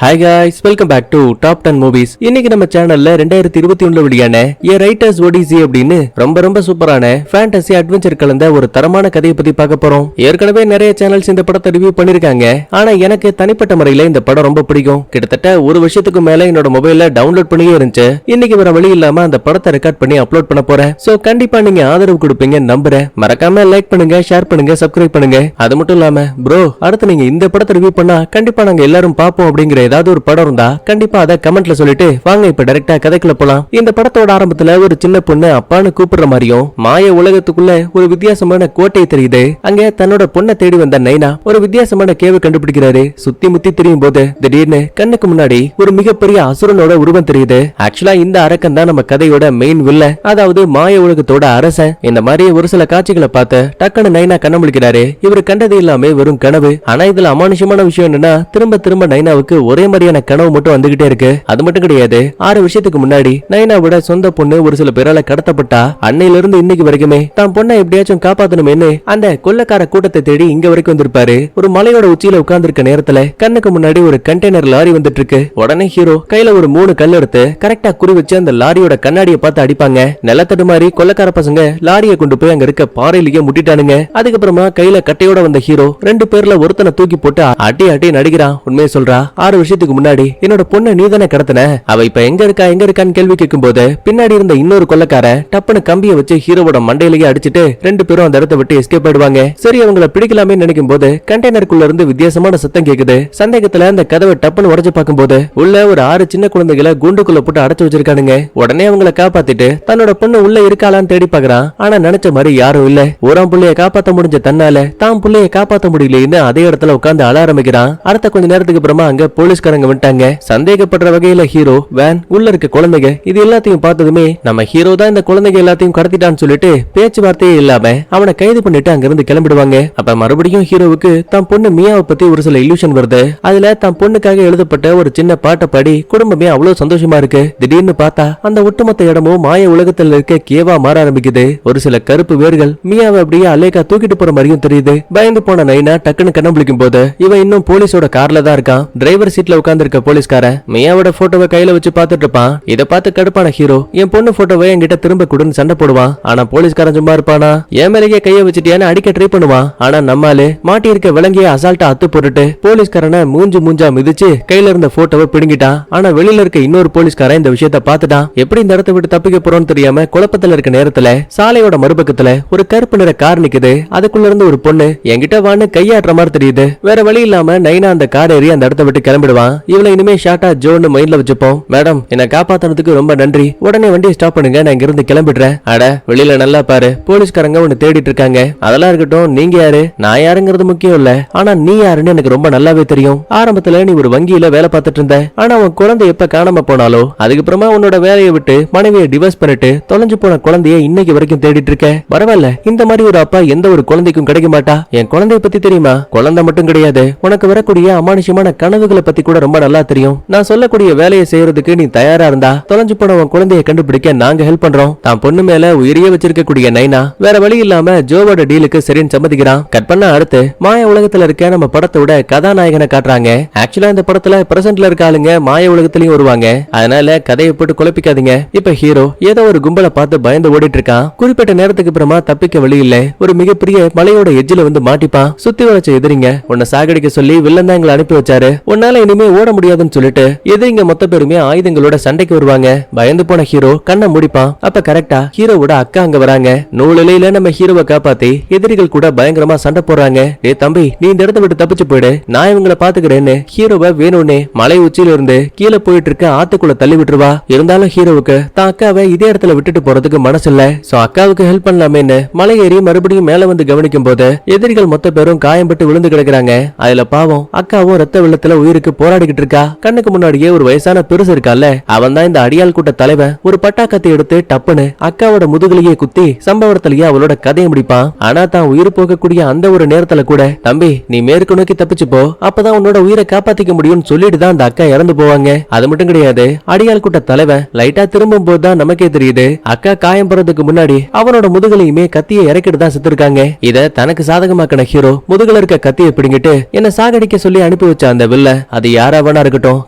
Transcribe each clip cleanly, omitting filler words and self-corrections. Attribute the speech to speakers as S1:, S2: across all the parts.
S1: Hi guys, welcome back to top 10 movies. இன்னைக்கு நம்ம சேனல்ல 2021 வெளியான ஏ ரைட்டர்ஸ் ஒடிசி அப்படின்னு ரொம்ப சூப்பரான ஃபேண்டசி அட்வென்ச்சர் கலந்த ஒரு தரமான கதையை பத்தி பார்க்க போறோம். ஏற்கனவே நிறைய சேனல்ஸ் இந்த படத்தை ரிவ்யூ பண்ணிருக்காங்க. ஆனா எனக்கு தனிப்பட்ட முறையில இந்த படம் ரொம்ப பிடிக்கும். கிட்டத்தட்ட ஒரு வருஷத்துக்கு மேல என்னோட மொபைல்ல டவுன்லோட் பண்ணியே இருந்துச்சு. இன்னைக்கு வேற வழி இல்லாம அந்த படத்தை ரெக்கார்ட் பண்ணி அப்லோட் பண்ண போறேன். சோ கண்டிப்பா நீங்க ஆதரவு கொடுப்பீங்க நம்புறேன். மறக்காம லைக் பண்ணுங்க, ஷேர் பண்ணுங்க, சப்ஸ்கிரைப் பண்ணுங்க. அது மட்டும் இல்லாம ப்ரோ, அடுத்து நீங்க இந்த படத்தை ரிவ்யூ பண்ணா கண்டிப்பா நாங்க எல்லாரும் பாப்போம் அப்படிங்கிற ஏதாவது ஒரு படம் இருந்தா கண்டிப்பா அதை கமெண்ட்ல சொல்லிட்டு வாங்க இப்ப டைரக்டா கதைக்குள்ள போலாம். இந்த படத்தோட ஆரம்பத்துல ஒரு சின்ன பொண்ணு அப்பான்னு கூப்பிடுற மாதிரியும் மாய உலகத்துக்குள்ள ஒரு வித்தியாசமான கோட்டை தெரியுது. அங்க தன்னோட பொண்ணை தேடி வந்த நைனா ஒரு வித்தியாசமான கேவை கண்டுபிடிக்கிறாரு. சுத்தி முத்தி தெரியும் போது திடீர்னு கண்ணுக்கு முன்னாடி ஒரு மிகப்பெரிய அசுரனோட உருவம் தெரியுது. ஆக்சுவலா இந்த அரக்கன் தான் நம்ம கதையோட மெயின் வில்ல, அதாவது மாய உலகத்தோட அரசன். இந்த மாதிரி ஒரு சில காட்சிகளை பார்த்து டக்குன்னு நைனா கண்ண முழிக்கிறாரு. இவரு கண்டது எல்லாமே வெறும் கனவு. ஆனா இதுல அமானுஷமான விஷயம் என்னன்னா திரும்ப நைனாவுக்கு ஒரே மாதிரியான கனவு மட்டும் வந்துகிட்டே இருக்கு. அது மட்டும் கிடையாது, 6 வருஷத்துக்கு முன்னாடி நைனாவோட சொந்த பொண்ணு ஒரு சில பேரால கடத்தப்பட்டா. அன்னையில இருந்து இன்னைக்கு வரைக்குமே தான் பொண்ணை எப்படியாச்சும் காப்பாத்தணும்னு அந்த கொள்ளக்கார கூட்டத்தை தேடி இங்க வரைக்கும் வந்திருப்பாரு. ஒரு மலையோட உச்சியில உட்கார்ந்து இருக்க நேரத்துல கண்ணுக்கு முன்னாடி ஒரு கண்டெய்னர் லாரி வந்துட்டு இருக்கு. உடனே ஹீரோ கையில ஒரு 3 கல் எடுத்து கரெக்டா குறி வச்சு அந்த லாரியோட கண்ணாடியை பார்த்து அடிப்பாங்க. நிலத்தடு மாதிரி கொள்ளக்கார பசங்க லாரியை கொண்டு போய் அங்க இருக்க பாறையிலேயே முட்டிட்டானுங்க. அதுக்கப்புறமா கையில கட்டையோட வந்த ஹீரோ 2 பேர்ல ஒருத்தனை தூக்கி போட்டு அட்டி நடிக்கிறான். உண்மையை சொல்றா, 6 வருஷத்துக்கு முன்னாடி என்னோட பொண்ணை நீதானே கடத்தின, அவ இப்ப எங்க இருக்கான்னு கேள்வி கேட்கும் போது பின்னாடி இருந்த இன்னொரு கொள்ளக்கார டப்புன்னு கம்பியை வச்சு ஹீரோவோட மண்டையிலேயே அடிச்சிட்டு 2 பேரும் அந்த இடத்தை விட்டு எஸ்கேப் ஆயிடுவாங்க. சரி, அவங்கள பிடிக்கலாமே நினைக்கும் போது கண்டெய்னருக்குள்ள இருந்து வித்தியாசமான சத்தம் கேக்குது. சந்தேகத்துல அந்த கதவை டப்புன்னு உடைச்சு பார்க்கும் போது உள்ள ஒரு 6 சின்ன குழந்தைகளை கூண்டுக்குள்ள போட்டு அடைச்சு வச்சிருக்கானுங்க. உடனே அவங்கள காப்பாத்திட்டு தன்னோட பொண்ணு உள்ள இருக்காளான்னு தேடி பாக்குறான். ஆனா நினைச்ச மாதிரி யாரும் இல்ல. ஓராம் புள்ளைய காப்பாத்த முடிஞ்ச தன்னால தான் புள்ளைய காப்பாத்த முடியலன்னு அதே இடத்துல உட்கார்ந்து அழ ஆரம்பிக்கிறான். அடுத்த கொஞ்ச நேரத்துக்கு அப்புறமா அங்க போலீஸ்காரங்க வந்துட்டாங்க. சந்தேகப்படுற வகையில ஹீரோ, வேன், உள்ள இருக்க குழந்தைங்க இது எல்லாத்தையும் பார்த்ததுமே நம்ம ஹீரோ தான் இந்த குழந்தைங்க எல்லாத்தையும் கடத்திட்டான்னு சொல்லிட்டு பேச்சுவார்த்தையே இல்லாம அவனை கைது பண்ணிட்டு அங்கிருந்து கிளம்பிடுவாங்க. அப்ப மறுபடியும் ஹீரோவுக்கு தான் பொண்ணு மியாவை பத்தி ஒரு சில இல்யூஷன் வருது. அதுல தான் பொண்ணுக்காக எழுதப்பட்ட ஒரு சின்ன பாட்டை பாடி குடும்பமே அவ்வளவு சந்தோஷமா இருக்கு. திடீர்னு பார்த்தா அந்த ஒட்டுமொத்த இடமும் மாய உலகத்துல இருக்க கேவா மாற ஆரம்பிக்குது. ஒரு சில கருப்பு வேர்கள் மியாவை அப்படியே அலேக்கா தூக்கிட்டு போற மாதிரியும் தெரியுது. பயந்து போன நைனா டக்குன்னு கண்ணம் பிடிக்கும் போது இவன் இன்னும் போலீஸோட கார்ல தான் இருக்கான். டிரைவர் சீட்ல உட்கார்ந்து இருக்க போலீஸ்காரன் மியாவோட போட்டோவை கையில வச்சு பாத்துட்டு இருப்பான். இத பார்த்து கடுப்பான ஹீரோ என் பொண்ணு போட்டோவை என்கிட்ட திரும்ப கொடுன்னு சண்டை போடுவான். ஆனா போலீஸ்காரன் சும்மா இருப்பானா? என் மேலேயே கைய வச்சுட்டியான்னு அடிக்க ட்ரை பண்ணுவான். ஆனா நம்மாலே மாட்டி இருக்க விலங்கிய அசால்ட்டா அத்து போட்டுட்டு போலீஸ்காரனை மூஞ்சா மிதிச்சு கையில இருந்த போட்டோவை பிடுங்கிட்டான். ஆனா வெளியில இருக்க இன்னொரு போலீஸ்காரன் இந்த விஷயத்த பாத்துட்டான். எப்படி இந்த இடத்தை விட்டு தப்பிக்க போறோம்னு தெரியாம குழப்பத்துல இருக்க நேரத்துல சாலையோட மறுபக்கத்துல ஒரு கருப்பு நிற கார் நிக்குது. அதுக்குள்ள இருந்து ஒரு பொண்ணு என்கிட்ட வான்னு கையாடுற மாதிரி தெரியுது. வேற வழி இல்லாம நைனா அந்த கார் ஏறி அந்த இடத்தை விட்டு கிளம்பிடுவான். இவளை இனிமே ஷார்ட்டா ஜோன்னு மைண்ட்ல வச்சுப்போம். மேடம், என்ன காப்பாத்துறதுக்கு ரொம்ப நன்றி. உடனே வண்டியை ஸ்டாப் பண்ணுங்க, நான் இங்க இருந்து கிளம்பிடுறேன். அட வெளியில நல்லா பாரு, போலீஸ்காரங்க உன்னை தேடிட்டு இருக்காங்க. அதெல்லாம் இருக்கட்டும், நீங்க யாரு? நான் யாருங்கிறது முக்கியம் இல்ல, ஆனா நீ யாருன்னு எனக்கு ரொம்ப நல்லாவே தெரியும். ஆரம்பத்துல நீ ஒரு வங்கியில வேலை பார்த்துட்டு இருந்த. ஆனா உன் குழந்தை எப்ப காணாம போனாலோ அதுக்கப்புறமா உன்னோட வேலையை விட்டு மனைவியை டிவோர்ஸ் பண்ணிட்டு தொலைஞ்சு போன குழந்தைய இன்னைக்கு வரைக்கும் தேடிட்டு இருக்க. பரவாயில்ல, இந்த மாதிரி ஒரு அப்பா எந்த ஒரு குழந்தைக்கும் கிடைக்க மாட்டா. என் குழந்தைய பத்தி தெரியுமா? குழந்தை மட்டும் கிடையாது, உனக்கு வரக்கூடிய அமானுஷமான கனவுகளை பத்தி கூட ரொம்ப நல்லா தெரியும். நான் சொல்லக்கூடிய வேலையை செய்யறதுக்கு நீ தயாரா இருந்தா தொலைஞ்சு போன உன் குழந்தைய கண்டுபிடிக்க நாங்க ஹெல்ப் பண்றோம். தான் பொண்ணு மேல உயிரியே வச்சிருக்கக்கூடிய நைனா வேற வழி இல்லாம ஜோவோட டீலுக்கு சரின்னு சம்மதிக்கிறான். கட் பண்ண அடுத்து மாய உலகத்துல இருக்க நம்ம படத்தோட கதாநாயகனை காட்டுறாங்க. ஆக்சுவலா இந்த படத்துல பிரசன்ட்ல இருக்க ஆளுங்க மாய உலகத்திலயும் வருவாங்க. அதனால கதையை போட்டு குழப்பிக்காதீங்க. இப்ப ஹீரோ ஏதோ ஒரு கும்பலை பார்த்து பயந்து ஓடிட்டு இருக்கான். குறிப்பிட்ட நேரத்துக்கு அப்புறமா தப்பிக்க வழி இல்ல. ஒரு மிகப்பெரிய மலையோட எஜ்ஜில வந்து மாட்டிப்பான். சுத்தி வளைச்ச எதிரிங்க உன்னை சாகடிக்க சொல்லி வில்லன் தான் எங்களை அனுப்பி வச்சாரு. உன்னால இனிமே ஓட முடியாதுன்னு சொல்லிட்டு எதிரிங்க மொத்த பேருமே ஆயுதங்களோட சண்டைக்கு வருவாங்க. பயந்து போன ஹீரோ கண்ணை முடிப்பான். அப்ப கரெக்டா ஹீரோவோட அக்கா அங்க வராங்க. நூலிலையில நம்ம ஹீரோவை காப்பாத்தி எதிரிகள் கூட பயங்கரமா சண்டை போடுறாங்க. டே தம்பி, நீ இந்த இடத்தை விட்டு தப்பிச்சு போயிடு, நான் இவங்களை பாத்துக்கிறேன்னு ஹீரோவை வேணும்னே மலை உச்சியில இருந்து கீழே போயிட்டு இருக்க ஆத்துக்குள்ள தள்ளி விட்டுருவா. இருந்தாலும் ஹீரோவுக்கு தான் அக்காவை இதே இடத்துல விட்டுட்டு போறதுக்கு மனசு இல்ல. சோ அக்காவுக்கு ஹெல்ப் பண்ணலாமேன்னு மலை ஏறி மறுபடியும் மேல வந்து கவனிக்கும் போது எதிரிகள் மொத்த பேரும் காயம்பட்டு விழுந்து கிடக்குறாங்க. அதுல பாவம் அக்காவும் ரத்த வெள்ளத்துல உயிருக்கு போராடிக்கிட்டு இருக்கா. கண்ணுக்கு முன்னாடியே ஒரு வயசான பெருசு இருக்கால, அவன் தான் இந்த அடியால் கூட்ட தலைவன். ஒரு பட்டாக்கத்தை எடுத்து டப்புன்னு அக்காவோட முதுகுலையே குத்தி சம்பவத்திலேயே அவளோட கதையை முடிப்பான். ஆனா தான் உயிர் போகக்கூடிய அந்த ஒரு நேரத்துல கூட தம்பி நீ மேற்கு நோக்கி தப்பிச்சு போ, அப்பதான் உன்னோட உயிரை காப்பாத்திக்க முடியும்னு சொல்லிட்டு தான் அந்த அக்கா இறந்து போவாங்க. அது மட்டும் கிடையாது, அடியால் கூட்ட தலைவன் லைட்டா திரும்பும் போதுதான் நமக்கே தெரியுது அக்கா காயம் போறதுக்கு முன்னாடி அவனோட முதுகலையுமே கத்தியை இறக்கிட்டு தான் செத்துருக்காங்க. இத தனக்கு சாதகமாக்கின ஹீரோ முதுகுல இருக்க கத்தியை பிடிங்கிட்டு என்ன சாகடிக்க சொல்லி அனுப்பி வச்ச அந்த வில்ல அது அது யாரா வேணா இருக்கட்டும்,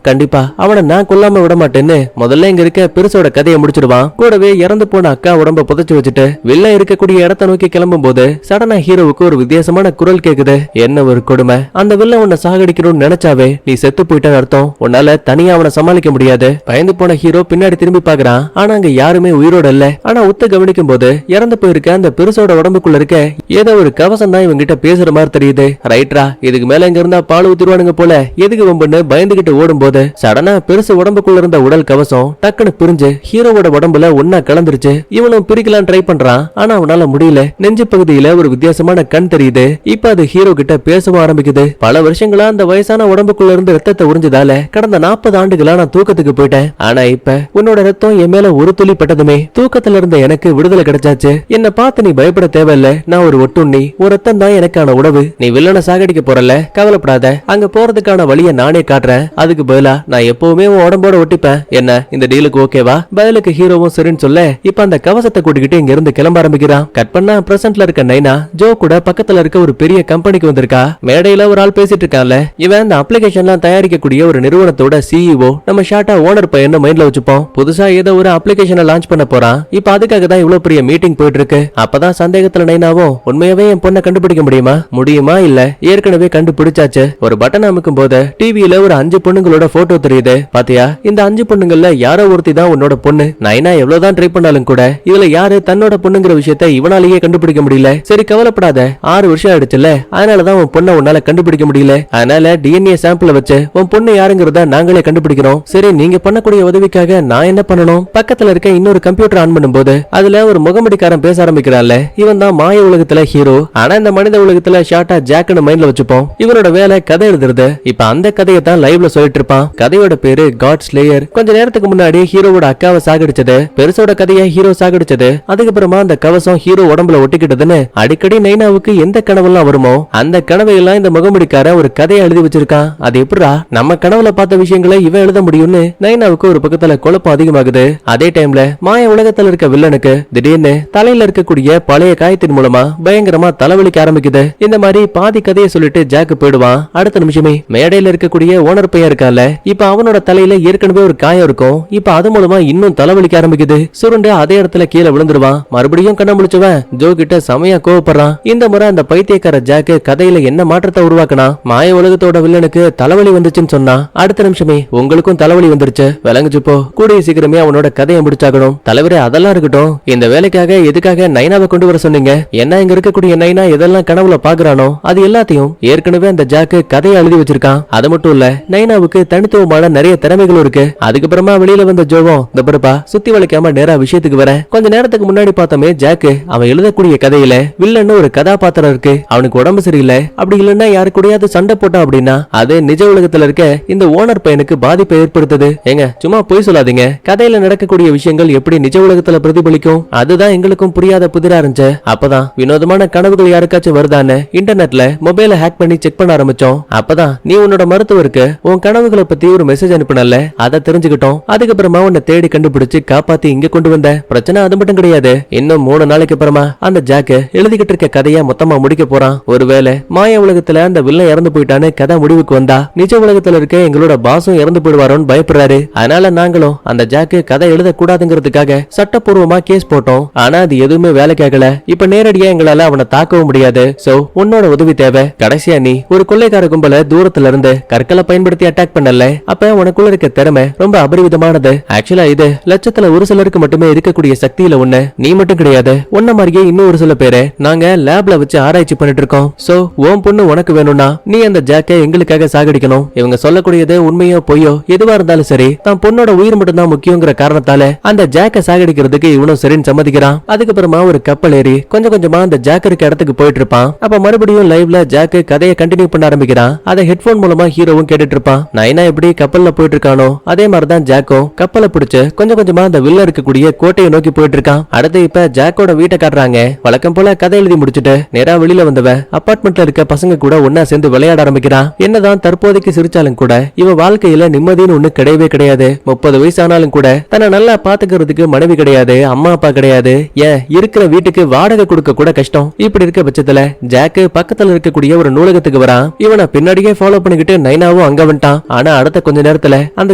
S1: கண்டிப்பா அவனை நான் கொல்லாம விட மாட்டேன்னு முதல்ல இங்க இருக்க பெருசோட கதையை முடிச்சிடுவான். கூடவே இறந்து போன அக்கா உடம்ப புதைச்சு வச்சுட்டு வில்ல இருக்கக்கூடிய இடத்த நோக்கி கிளம்பும் போது சடனா ஹீரோவுக்கு ஒரு வித்தியாசமான குரல் கேக்குது. என்ன ஒரு கொடுமை, அந்த வில்ல உன்னை சாகடிக்கணும்னு நினைச்சாவே நீ செத்து போயிட்ட அர்த்தம், உன்னால தனியா அவனை சமாளிக்க முடியாது. பயந்து போன ஹீரோ பின்னாடி திரும்பி பாக்குறான். ஆனா அங்க யாருமே உயிரோட இல்ல. ஆனா உத்து கவனிக்கும் போது இறந்து போயிருக்க அந்த பெருசோட உடம்புக்குள்ள இருக்க ஏதோ ஒரு கவசம் தான் இவங்கிட்ட பேசுற மாதிரி தெரியுது. ரைட்ரா, இதுக்கு மேல இங்க இருந்தா பால் ஊத்திடுவானுங்க போல, எதுக்கு வம்புன்னு பயந்துகிட்டு ஓடும் போது சடனா பெருசு உடம்புக்குள்ள இருந்த உடல் கவசம் டக்குன்னு பிரிஞ்சு ஹீரோவோட உடம்புல ஒன்னா கலந்துருச்சு. இவனும் பிரிக்கலாம் ட்ரை பண்றான், ஆனா அவனால முடியல. நெஞ்சு பகுதியில ஒரு வித்தியாசமான கண் தெரியுது. இப்ப அது ஹீரோ கிட்ட பேசவும் ஆரம்பிக்குது. பல வருஷங்களா அந்த வயசான உடம்புக்குள்ள இருந்து ரத்தத்தை உறிஞ்சதால கடந்த 40 ஆண்டுகளா நான் தூக்கத்துக்கு போயிட்டேன். ஆனா இப்ப உன்னோட ரத்தம் என் மேல ஒரு துளி பட்டதுமே தூக்கத்துல இருந்த எனக்கு விடுதலை கிடைச்சாச்சு. என்ன பார்த்து நீ பயப்பட தேவையில்ல, நான் ஒரு ஒட்டுண்ணி, ஒரு ரத்தம் தான் எனக்கான உணவு. நீ வில்லனை சாகடிக்க போறல, கவலைப்படாத. அங்க போறதுக்கான வழியை நானே காட்டுறேன். அதுக்கு பதிலா நான் எப்பவுமே உன் உடம்போட ஒட்டிப்பேன். என்ன இந்த டீலுக்கு ஓகேவா? பதிலுக்கு ஹீரோவும் சரின்னு சொல்ல இப்ப அந்த கவசத்தை கூட்டிக்கிட்டு இங்க இருந்து கிளம்ப ஆரம்பிக்கிறான். கட் பண்ணா பிரசன்ட்ல இருக்க நைனா ஜோ கூட பக்கத்துல இருக்க ஒரு பெரிய கம்பெனிக்கு வந்திருக்கா. மேடையில ஒரு ஆள் பேசிட்டு இருக்கான்ல, இவன் அந்த அப்ளிகேஷன்லாம் தயாரிக்கக்கூடிய ஒரு நிறுவனத்தோட சிஇஓ. நம்ம ஷார்ட்டா ஓனர் பையன் மைண்ட்ல வச்சுப்போம். புதுசா ஏதோ ஒரு அப்ளிகேஷனை லான்ச் பண்ண போறான். இப்ப அதுக்காக தான் இவ்வளவு பெரிய மீட்டிங் போயிட்டு இருக்கு. அப்பதான் சந்தேகத்துல நைனாவும் உண்மையாவே என் பொண்ணை கண்டுபிடிக்க முடியுமா இல்ல ஏற்கனவே கண்டுபிடிச்சாச்சு. ஒரு பட்டன் அமுக்கும் போது டிவியில ஒரு 5 பொண்ணுங்களோட போட்டோ தெரியுது. பாத்தியா, இந்த 5 பொண்ணுங்கள்ல யாரோ ஒருத்தி தான் உன்னோட பொண்ணு. நைனா எவ்வளவுதான் ட்ரை பண்ணாலும் கூட இதுல யாரு தன்னோட பொண்ணுங்கிற விஷயத்தை இவனாலேயே கண்டுபிடிக்க முடியல. சரி கவலைப்படாத, 6 வருஷம் ஆயிடுச்சுல, அதனாலதான் உன் பொண்ணை உன்னால கண்டுபிடிக்க முடியல. அதனால டிஎன்ஏ சாம்பிள் வச்சு உன் பொண்ணு யாருங்கிறத நாங்களே கண்டுபிடிக்கிறோம். சரி, நீங்க பண்ணக்கூடிய உதவிக்காக நான் என்ன பண்ணணும்? பக்கத்துல இருக்க இன்னொரு கம்ப்யூட்டர் ஆன் பண்ணும்போது அதுல ஒரு முகமடிக்காரன் பேச ஆரம்பிக்கிறான்ல, இவன் தான் மாய உலகத்துல ஹீரோ. ஆனா இந்த மனித உலகத்துல ஷார்ட்டா ஜாக்னு மைண்ட்ல வச்சுப்போம். இவனோட வேலை கதை எழுதுறது. இப்ப அந்த கதையை தான் லைவ்ல சொல்லிட்டு இருப்பான். கதையோட பேரு காட் ஸ்லேயர். கொஞ்ச நேரத்துக்கு முன்னாடி ஹீரோவோட அக்காவை சாகடிச்சது, பெருசோட கதையை ஹீரோ சாகடிச்சது, அதுக்கப்புறமா அந்த கவசம் ஹீரோ உடம்புல ஒட்டிக்கிட்டதுன்னு அடிக்கடி நைனாவுக்கு எந்த கனவெல்லாம் வருமோ அந்த கனவையெல்லாம் இந்த முகமடிக்காரன் ஒரு கதையை எழுதி வச்சிருக்கான். அது எப்படா நம்ம கனவுல பார்த்த விஷயங்களை இவன் எழுத முடியும்னு நைனாவுக்கு ஒரு பக்கத்துல குழப்பம் அதிகமாகுது. அதே டைம்ல மாய உலகத்துல இருக்க வில்லனுக்கு திடீர்னு தலையில இருக்கக்கூடிய பழைய காயத்தின் மூலமா பயங்கரமா தலைவலிக்க ஆரம்பிக்குது. இந்த மாதிரி பாதி கதையை சொல்லிட்டு ஜாக்கு போயிடுவான். அடுத்த நிமிஷமே மேடையில இருக்கக்கூடிய ஓனர் பையன் இருக்கால, இப்ப அவனோட தலையில ஏற்கனவே ஒரு காயம் இருக்கும். இப்ப அது மூலமா இன்னும் தலைவலிக்க ஆரம்பிக்குது. சுருண்டு அதே இடத்துல கீழே விழுந்துருவான். மறுபடியும் கண்ண முழிச்சவன் ஜோ கிட்ட செமையா கோவப்படுறான். இந்த முறை அந்த பைத்தியக்கார ஜாக்கு கதையில என்ன மாற்றத்தை உருவாக்கினா, மாய உலகத்தோட வில்லனுக்கு தலைவலி வந்துச்சுன்னு சொன்னா அடுத்த நிமிஷமே உங்களுக்கும் தலைவலி வந்துருச்சு, விளங்குச்சு போ, கூடிய சீக்கிரமே அவனோட கதையை முடிச்சாகணும். தலைவரே அதெல்லாம் இருக்கட்டும், இந்த வேலைக்காக எதுக்காக நைனாவை கொண்டு வர சொன்னீங்க? என்ன இங்க இருக்கக்கூடிய நைனா எதெல்லாம் கனவுல பாக்குறானோ அது எல்லாத்தையும் ஏற்கனவே அந்த ஜாக்கு கதையை எழுதி வச்சிருக்கான். அது மட்டும் இல்ல, நைனாவுக்கு தனித்துவமான நிறைய திறமைகளும் இருக்கு. அதுக்கப்புறமா வெளியில வந்த ஜோவும் இந்த பருப்பா சுத்தி வளைக்காம நேரா விஷயத்துக்கு வரேன். கொஞ்ச நேரத்துக்கு முன்னாடி பார்த்தோமே ஜாக்கு அவன் எழுதக்கூடிய கதையில வில்லன்னு ஒரு கதாபாத்திரம் இருக்கு. அவனுக்கு உடம்பு சரியில்லை, அப்படி இல்லைன்னா யாரு கூடயாவது சண்டை போட்டான் அப்படின்னா அது நிஜ உலகத்துல இருக்க இந்த ஓனர் பையனுக்கு பாதிப்பை ஏற்படுத்துது. ஏங்க சும்மா போய் சொல்லாதீங்க, கதையில நடக்கக்கூடிய விஷயங்கள் எப்படி நிஜ உலகத்துல பிரதிபலிக்கும் அதுதான் எங்களுக்கும் புரியாத புதிரா இருந்துச்சு. அப்பதான் வினோதமான கனவுகள் யாருக்காச்சும் வருதான்னு இன்டர்நெட்ல மொபைல ஹேக் பண்ணி செக் பண்ண ஆரம்பிச்சோம். அப்பதான் நீ உன்னோட மருத்துவருக்கு உன் கனவுகளை பத்தி ஒரு மெசேஜ் அனுப்பினல, அதை தெரிஞ்சுக்கிட்டோம். அதுக்கப்புறமா உன்னை தேடி கண்டுபிடிச்சு காப்பாத்தி இங்க கொண்டு வந்த. பிரச்சனை அது மட்டும் கிடையாது, இன்னும் 3 நாளைக்கு அப்புறமா அந்த ஜாக்கு எழுதிக்கிட்டு இருக்க கதையை மொத்தமா முடிக்க போறான். ஒருவேளை மாய உலகத்துல அந்த வில்லன் இறந்து போயிட்டான்னு கதை முடிவுக்கு வந்தா நிஜ உலகத்துல இருக்க எங்களோட பாசும் இறந்து போயிடுவாரோன்னு பயப்படுறாரு. அதனால நாங்களும் அந்த ஜாக்கு கதை எழுத கூடாதுங்கிறதுக்காக சட்டப்பூர்வமா கேஸ் போட்டோம். ஆனா அது எதுவுமே வேலைக்கு ஆகல. இப்ப நேரடியா எங்களால அவனை தாக்கவும் முடியாது. சோ உன்னோட உதவி தேவை. கடைசியா நீ ஒரு கொள்ளைக்கார கும்பல தூரத்துல இருந்து கற்களை பயன்படுத்தி அட்டாக் பண்ணல, அப்ப உனக்குள்ள இருக்க திறமை ரொம்ப அபரிவிதமானது. ஆக்சுவலா இது லட்சத்துல ஒரு சிலருக்கு மட்டுமே இருக்கக்கூடிய சக்தியில ஒண்ணு. நீ மட்டும் கிடையாது, உன்ன மாதிரியே இன்னும் ஒரு சில பேரு நாங்க லேப்ல வச்சு ஆராய்ச்சி பண்ணிட்டு இருக்கோம். சோ உன் பொண்ணு உனக்கு வேணும்னா நீ அந்த ஜாக்கை எங்களுக்காக சாகடிக்கணும். இவங்க சொல்லக்கூடியது உண்மையோ பொய்யோ எதுவா இருந்தாலும் சரி, தான் பொண்ணோட உயிர் மட்டும் தான் முக்கியங்கிற காரணத்தால அந்த ஜாக்கை சாகடிக்கிறதுக்கு இவனும் சரின்னு சம்மதிக்கிறான். அதுக்கப்புறமா ஒரு கப்பல் ஏறி கொஞ்சம் கொஞ்சமா அந்த ஜாக் இருக்க இடத்துக்கு போயிட்டு இருப்பான். அப்ப மறுபடியும் லைவ்ல ஜாக்கு கதையை கண்டினியூ பண்ண ஆரம்பிக்கிறான். அதை ஹெட்போன் மூலமா ஹீரோவும் கேட்டுட்டு இருப்பான். நைனா எப்படி கப்பல்ல போயிட்டு இருக்கானோ அதே மாதிரிதான் ஜாக்கும் கப்பலை பிடிச்சு கொஞ்சம் கொஞ்சமா அந்த வில்ல இருக்கக்கூடிய கோட்டையை நோக்கி போயிட்டு இருக்கான். அடுத்து இப்ப ஜாக்கோட வீட்டை காட்டுறாங்க. வழக்கம் போல கதை எழுதி முடிச்சுட்டு நேரா வெளியில வந்தவன் அபார்ட்மெண்ட்ல இருக்க பசங்க கூட ஒன்னா சேர்ந்து விளையாட ஆரம்பிக்கிறான். என்னதான் தற்போதைக்கு சிரிச்சாலும் கூட இவன் வாழ்க்கையில நிம்மதின்னு ஒண்ணு கிடையவே கிடையாது. 30 வயசு ஆனாலும் கூட தன்னை நல்லா பாத்துக்கிறதுக்கு மனைவி கிடையாது, அம்மா அப்பா கிடையாது, ஏன் இருக்கிற வீட்டுக்கு வாடகை கொடுக்க கூட கஷ்டம். இப்படி இருக்க பட்சத்துல ஜாக்கு பக்கத்துல இருக்கக்கூடிய ஒரு நூலகத்துக்கு வரான். இவனை பின்னாடியே ஃபாலோ பண்ணிக்கிட்டு நைனா நைனாவும் அங்க வந்துட்டான். ஆனா அடுத்த கொஞ்ச நேரத்துல அந்த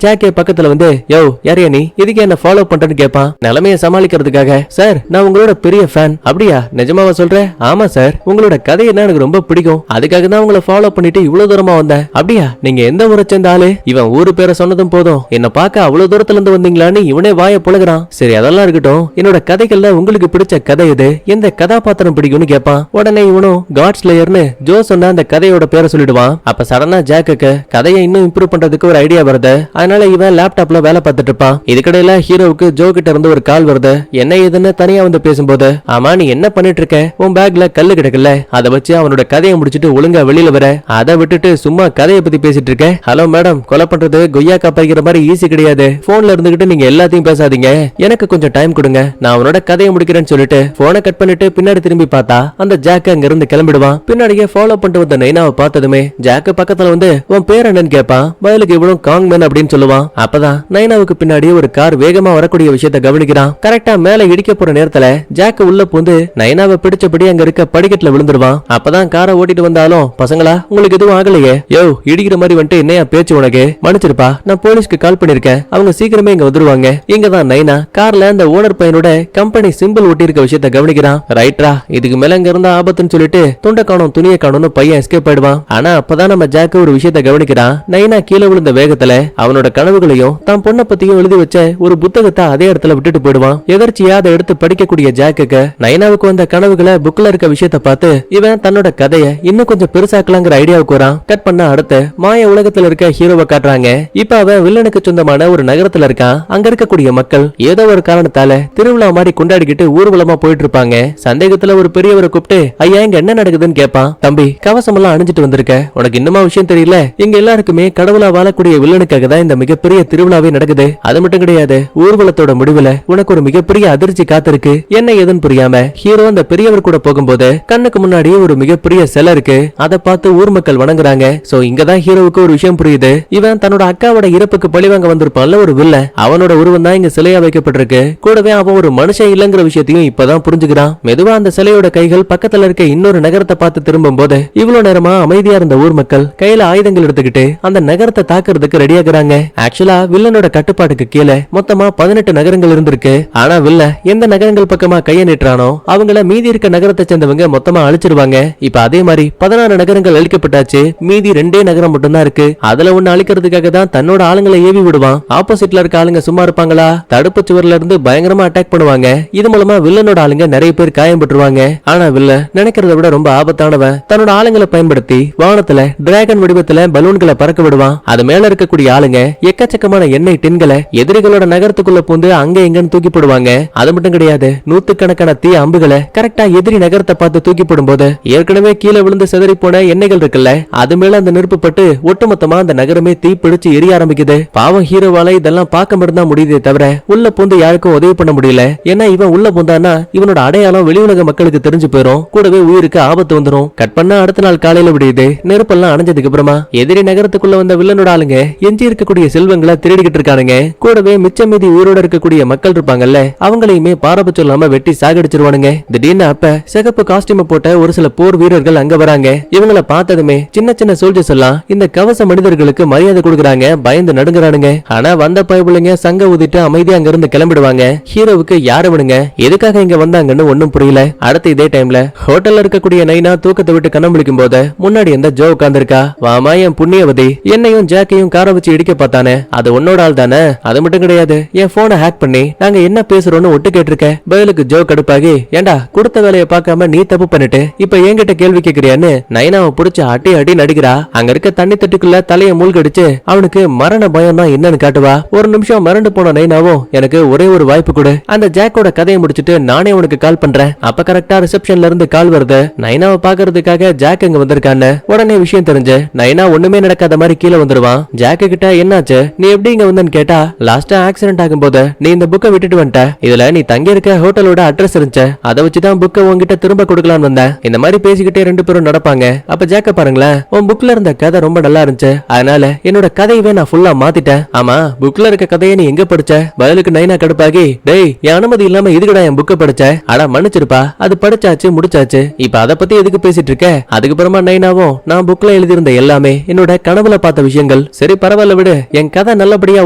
S1: ஜாக்கே பக்கத்துல வந்து, யோ யாரையா நீ, இதுக்கு என்ன ஃபாலோ பண்றேன்னு கேட்பான். நிலைமைய சமாளிக்கிறதுக்காக, சார் நான் உங்களோட பெரிய ஃபேன். அப்படியா, நிஜமாவா சொல்ற? ஆமா சார், உங்களோட கதை என்ன எனக்கு ரொம்ப பிடிக்கும், அதுக்காக தான் உங்களை ஃபாலோ பண்ணிட்டு இவ்வளவு தூரமா வந்தேன். அப்படியா, நீங்க எந்த ஊரை சேர்ந்த ஆளு? இவன் ஊரு பேரை சொன்னதும் போதும் என்ன பார்க்க அவ்வளவு தூரத்துல இருந்து வந்தீங்களான்னு இவனே வாய புலகுறான். சரி அதெல்லாம் இருக்கட்டும், என்னோட கதைகள்ல உங்களுக்கு பிடிச்ச கதை எது, எந்த கதாபாத்திரம் பிடிக்கும்னு கேட்பான். உடனே இவனும் காட்ஸ் லேயர்னு ஜோ சொன்ன அந்த கதையோட பேரை சொல்லிடுவான். அப்ப சடனா ஜாக்குக்கு கதையை இன்னும் இம்ப்ரூவ் பண்றதுக்கு ஒரு ஐடியா வருது. அதனால இவன் லேப்டாப்ல வேலை பார்த்துட்டு இருப்பான். இதுக்கடையில ஹீரோவுக்கு ஜோ கிட்ட இருந்து ஒரு கால் வருது. என்ன ஏதுன்னு தனியா வந்து பேசும்போது, ஆமா நீ என்ன பண்ணிட்டு இருக்க, உன் பேக்ல கல்லு கிடக்குல்ல, அதை வச்சு அவனோட கதையை முடிச்சிட்டு ஒழுங்கா வெளியில வர, அதை விட்டுட்டு சும்மா கதையை பத்தி பேசிட்டு இருக்க. ஹலோ மேடம், கொலை பண்றது கொய்யா காப்பாய்க்கிற மாதிரி ஈஸி கிடையாது. போன்ல இருந்துகிட்டு நீங்க எல்லாத்தையும் பேசாதீங்க, எனக்கு கொஞ்சம் டைம் கொடுங்க, நான் அவனோட கதையை முடிக்கிறேன்னு சொல்லிட்டு போனை கட் பண்ணிட்டு பின்னாடி திரும்பி பார்த்தா அந்த ஜாக் அங்க இருந்து கிளம்பிடுவான். பின்னாடியே ஃபாலோ பண்ணிட்டு வந்த நைனாவை பார்த்ததுமே ஜாக் பக்கத்துல வந்து உன் பேர் என்னன்னு கேட்பான். பதிலுக்கு இவனும் காங்மேன் அப்படின்னு சொல்லுவான். அப்பதான் நைனாவுக்கு பின்னாடி ஒரு கார் வேகமா வரக்கூடிய விஷயத்தை கவனிக்கிறான். கரெக்டா மேல இடிக்க போற நேரத்துல ஜாக் உள்ள பூந்து நைனாவை பிடிச்சபடி அங்க இருக்க படிக்கட்டுல விழுந்துருவான். அப்பதான் காரை ஓட்டிட்டு வந்தாலும், பசங்களா உங்களுக்கு எதுவும் ஆகலையே, யோ இடிக்கிற மாதிரி வந்துட்டு என்னையா பேச்சு உனக்கு, மன்னிச்சிருப்பா நான் போலீஸ்க்கு கால் பண்ணிருக்கேன், அவங்க சீக்கிரமே இங்க வந்துருவாங்க. இங்கதான் நைனா கார்ல அந்த ஓனர் பையனோட கம்பெனி சிம்பிள் ஒட்டி இருக்க விஷயத்த கவனிக்கிறான். ரைட்ரா, இதுக்கு மேல இங்க இருந்த ஆபத்துன்னு சொல்லிட்டு துண்டை காணும் துணியை காணும்னு பையன் எஸ்கேப் ஆயிடுவான். ஆனா அப்பதான் நம்ம ஜாக் ஒரு விஷயத்த கவனிக்கிறான். நைனா கீழே விழுந்த வேகத்துல அவனோட கனவுகளையும் தான் பொண்ணை பத்தியும் எழுதி வச்ச ஒரு புத்தகத்தை அதே இடத்துல விட்டுட்டு போயிடுவான். எதர்ச்சியா அதை எடுத்து படிக்கக்கூடிய ஜாக்குக்கு நைனாவுக்கு வந்த கனவுகளை புக்ல இருக்க விஷயத்த பார்த்து இவன் தன்னோட கதைய இன்னும் கொஞ்சம் பெருசாக்கலாங்கிற ஐடியாவுக்கு வரான். கட் பண்ண அடுத்து மாய உலகத்துல இருக்க ஹீரோவை காட்டுறாங்க. இப்ப அவன் வில்லனுக்கு சொந்தமான ஒரு நகரத்துல இருக்கான். அங்க இருக்கக்கூடிய மக்கள் ஏதோ ஒரு காரணத்தால திருவிழா மாதிரி கொண்டாடிக்கிட்டு ஊர்வலமா போயிட்டு இருப்பாங்க. சந்தேகத்துல ஒரு பெரியவரை கூப்பிட்டு, ஐயா இங்க என்ன நடக்குதுன்னு கேட்பான். தம்பி கவசம் எல்லாம் அணிஞ்சிட்டு வந்திருக்க, உனக்கு இன்னுமா விஷயம் தெரியல, இங்க எல்லாருக்குமே கடவுளா வாழக்கூடிய வில்லனுக்காக தான் இந்த மிகப்பெரிய திருவிழாவே நடக்குது. அது மட்டும் கிடையாது, ஊர்வலத்தோட முடிவுல உனக்கு ஒரு மிகப்பெரிய அதிர்ச்சி காத்திருக்கு. என்ன ஏதுன்னு புரியாம ஹீரோ அந்த பெரியவர் கூட போகும்போது கண்ணுக்கு முன்னாடி ஒரு மிகப்பெரிய சிலை இருக்கு. அதை பார்த்து ஊர் மக்கள் வணங்குறாங்க. சோ இங்கதான் ஹீரோவுக்கு ஒரு விஷயம் புரியுது. இவன் தன்னோட அக்காவோட இறப்புக்கு பழிவாங்க வந்திருப்பான்ல ஒரு வில்ல, அவனோட உருவம் தான் இங்க சிலையா வைக்கப்பட்டிருக்கு. கூடவே அவன் ஒரு மனுஷன் இல்லங்கிற விஷயத்தையும் இப்பதான் புரிஞ்சுக்கிறான். மெதுவா அந்த சிலையோட கைகள் பக்கத்துல இருக்க இன்னொரு நகரத்தை பார்த்து திரும்பும் போது இவ்வளவு நேரமா அமைதியா இருந்த ஊர் மக்கள் கையில ஆயுதங்கள் எடுத்துக்கிட்டு அந்த நகரத்தை தாக்குறதுக்கு ரெடியாகிறாங்க. ஆக்சுவலா வில்லனோட கட்டுப்பாட்டுக்கு கீழே மொத்தமா 18 நகரங்கள் இருந்திருக்கு. ஆனா வில்ல எந்த நகரங்கள் பக்கமா கைய நீட்டுறானோ அவங்கள மீதி இருக்க நகரத்தை சேர்ந்தவங்க மொத்தமா அழிச்சிருவாங்க. இப்ப அதே மாதிரி 16 நகரங்கள் அழிக்கப்பட்டாச்சு. மீதி 2 நகரம் மட்டும்தான் இருக்கு. அதுல ஒண்ணு அழிக்கிறதுக்காக தான் தன்னோட ஆளுங்களை ஏவி விடுவான். ஆப்போசிட்ல இருக்க ஆளுங்க சும்மா இருப்பாங்களா? தடுப்பு சுவர்ல இருந்து பயங்கரமா அட்டாக் பண்ணுவாங்க. இது மூலமா வில்லனோட ஆளுங்க நிறைய பேர் காயம்பட்டுருவாங்க. ஆனா வில்ல நினைக்கிறத விட ரொம்ப ஆபத்தானவன். தன்னோட ஆளுங்களை பயன்படுத்தி வானத்துல டிராகன் வடிவத்துல பலூன்களை பறக்க விடுவான். அது மேல இருக்கக்கூடிய ஆளுங்க எக்கச்சக்கமான எண்ணெய் டின்களை எதிரிகளோட நகரத்துக்குள்ள பூந்து அங்க எங்கன்னு தூக்கி போடுவாங்க. அது மட்டும் கிடையாது, நூத்துக்கணக்கான தீ அம்புகளை கரெக்டா எதிரி நகரத்தை பார்த்து தூக்கி போடும் போது ஏற்கனவே கீழே விழுந்து சிதறி போன எண்ணெய்கள் இருக்குல்ல, அது மேல அந்த நெருப்பு பட்டு ஒட்டுமொத்தமா அந்த நகரமே தீ பிடிச்சு எரிய ஆரம்பிக்குது. பாவம் ஹீரோவால இதெல்லாம் பார்க்க மட்டும்தான் முடியுதே தவிர உள்ள பூந்து யாருக்கும் உதவி பண்ண முடியல. ஏன்னா இவன் உள்ள பூந்தானா இவனோட அடையாளம் வெளி உலக மக்களுக்கு தெரிஞ்சு போயிரும். கூடவே உயிருக்கு ஆபத்து வந்துரும். கட் பண்ணா அடுத்த நாள் காலையில விடியுது. நெருப்பெல்லாம் அணைஞ்சதுக்கு அப்புறமா எதிரி நகரத்துக்குள்ள வந்த வில்லனோட ஆளுங்க எஞ்சி இருக்கக்கூடிய செல்வங்களை திருடிக்கிட்டு இருக்கானுங்க. கூடவே மிச்ச மீதி உயிரோட இருக்கக்கூடிய மக்கள் இருப்பாங்கல்ல, அவங்களையுமே பாரபட்சம் இல்லாம வெட்டி சாகடிச்சிருவானுங்க. திடீர்னு அப்ப சிகப்பு காஸ்டியூம் போட்ட ஒரு சில போர் வீரர்கள் அங்க வராங்க. இவங்களை பார்த்ததுமே சின்ன சின்ன சோல்ஜர்ஸ் எல்லாம் இந்த கவச மனிதர்களுக்கு மரியாதை கொடுக்கறாங்க. பயந்து நடுங்குறானுங்க. ஆனா வந்த பயபுள்ளைங்க சங்க ஊதிட்டு அமைதியா அங்க இருந்து கிளம்பிடுவாங்க. ஹீரோவுக்கு யாரு விடுங்க, எதுக்காக இங்க வந்தாங்கன்னு ஒண்ணும் புரியல. அடுத்து இதே டைம்ல ஹோட்டல்ல இருக்கக்கூடிய நைனா தூக்கத்தை விட்டு கண்ணம் விழிக்கும் போது முன்னாடி எந்த ஜோ உட்கார்ந்திருக்கா. வாமா என் புண்ணியவதி, என்னையும் ஜாக்கையும் காரை வச்சு இடிக்க பார்த்தானே, அது உன்னோட ஆள் தானே? அது மட்டும் கிடையாது, என் போனை ஹேக் பண்ணி நாங்க என்ன பேசுறோம்னு ஒட்டு கேட்டிருக்க. பதிலுக்கு ஜோ கடுப்பாகி, ஏண்டா கொடுத்த வேலையை பார்க்காம நீ தப்பு பண்ணிட்டு இப்ப என்கிட்ட கேள்வி கேட்கிறியான்னு நைனாவை புடிச்சு அடி அடி நடிக்கிறா. அங்க இருக்க தண்ணி தட்டுக்குள்ள தலையை மூழ்கடிச்சு அவனுக்கு மரண பயம் தான் என்னன்னு காட்டுவா. ஒரு நிமிஷம் மிரண்டு போன நைனாவும், எனக்கு ஒரே ஒரு வாய்ப்பு கொடு, அந்த ஜாக்கோட கதையை முடிச்சிட்டு நானே உனக்கு கால் பண்றேன். அப்ப கரெக்டா ரிசப்ஷன்ல இருந்து கால் வருது. நைனாவை பாக்குறதுக்காக ஜாக் அங்க வந்திருக்கான்னு உடனே விஷயம் தெரிஞ்சு நைனா ஒண்ணுமே நடக்காத மாதிரி கீழே வந்துருவான். ஜாக்கு கிட்ட என்னாச்சு, நீ எப்படி இங்க வந்தன்னு கேட்டா, லாஸ்டா ஆக்சிடென்ட் ஆகும்போது நீ இந்த புக்கை விட்டுட்டு வந்துட்ட, இதுல நீ தங்கி இருக்க ஹோட்டலோட அட்ரஸ் இருந்துச்சு, அதை வச்சுதான் புக்கை உங்ககிட்ட திரும்ப கொடுக்கலான்னு வந்தேன். இந்த மாதிரி பேசிக்கிட்டே 2 பேரும் நடப்பாங்க. அப்ப ஜாக்க பாருங்களேன், உன் புக்ல இருந்த கதை ரொம்ப நல்லா இருந்துச்சு, அதனால என்னோட கதையவே நான் ஃபுல்லா மாத்திட்டேன். ஆமா புக்ல இருக்க கதையை நீ எங்க படிச்ச? பதிலுக்கு நைனா கடுப்பாகி, டேய் என் அனுமதி இல்லாம இதுக்கடா என் புக்கை படிச்ச? அட மன்னிச்சிருப்பா, அது படிச்சாச்சு முடிச்சாச்சு, இப்ப அதை பத்தி எதுக்கு பேசிட்டு இருக்க? அதுக்கப்புறமா நைனாவும், நான் புக்ல எழுதியிருந்த எல்லாமே என்னோட என்னோட கனவுல பார்த்த விஷயங்கள். சரி பரவாயில்ல விடு, என் கதை நல்லபடியா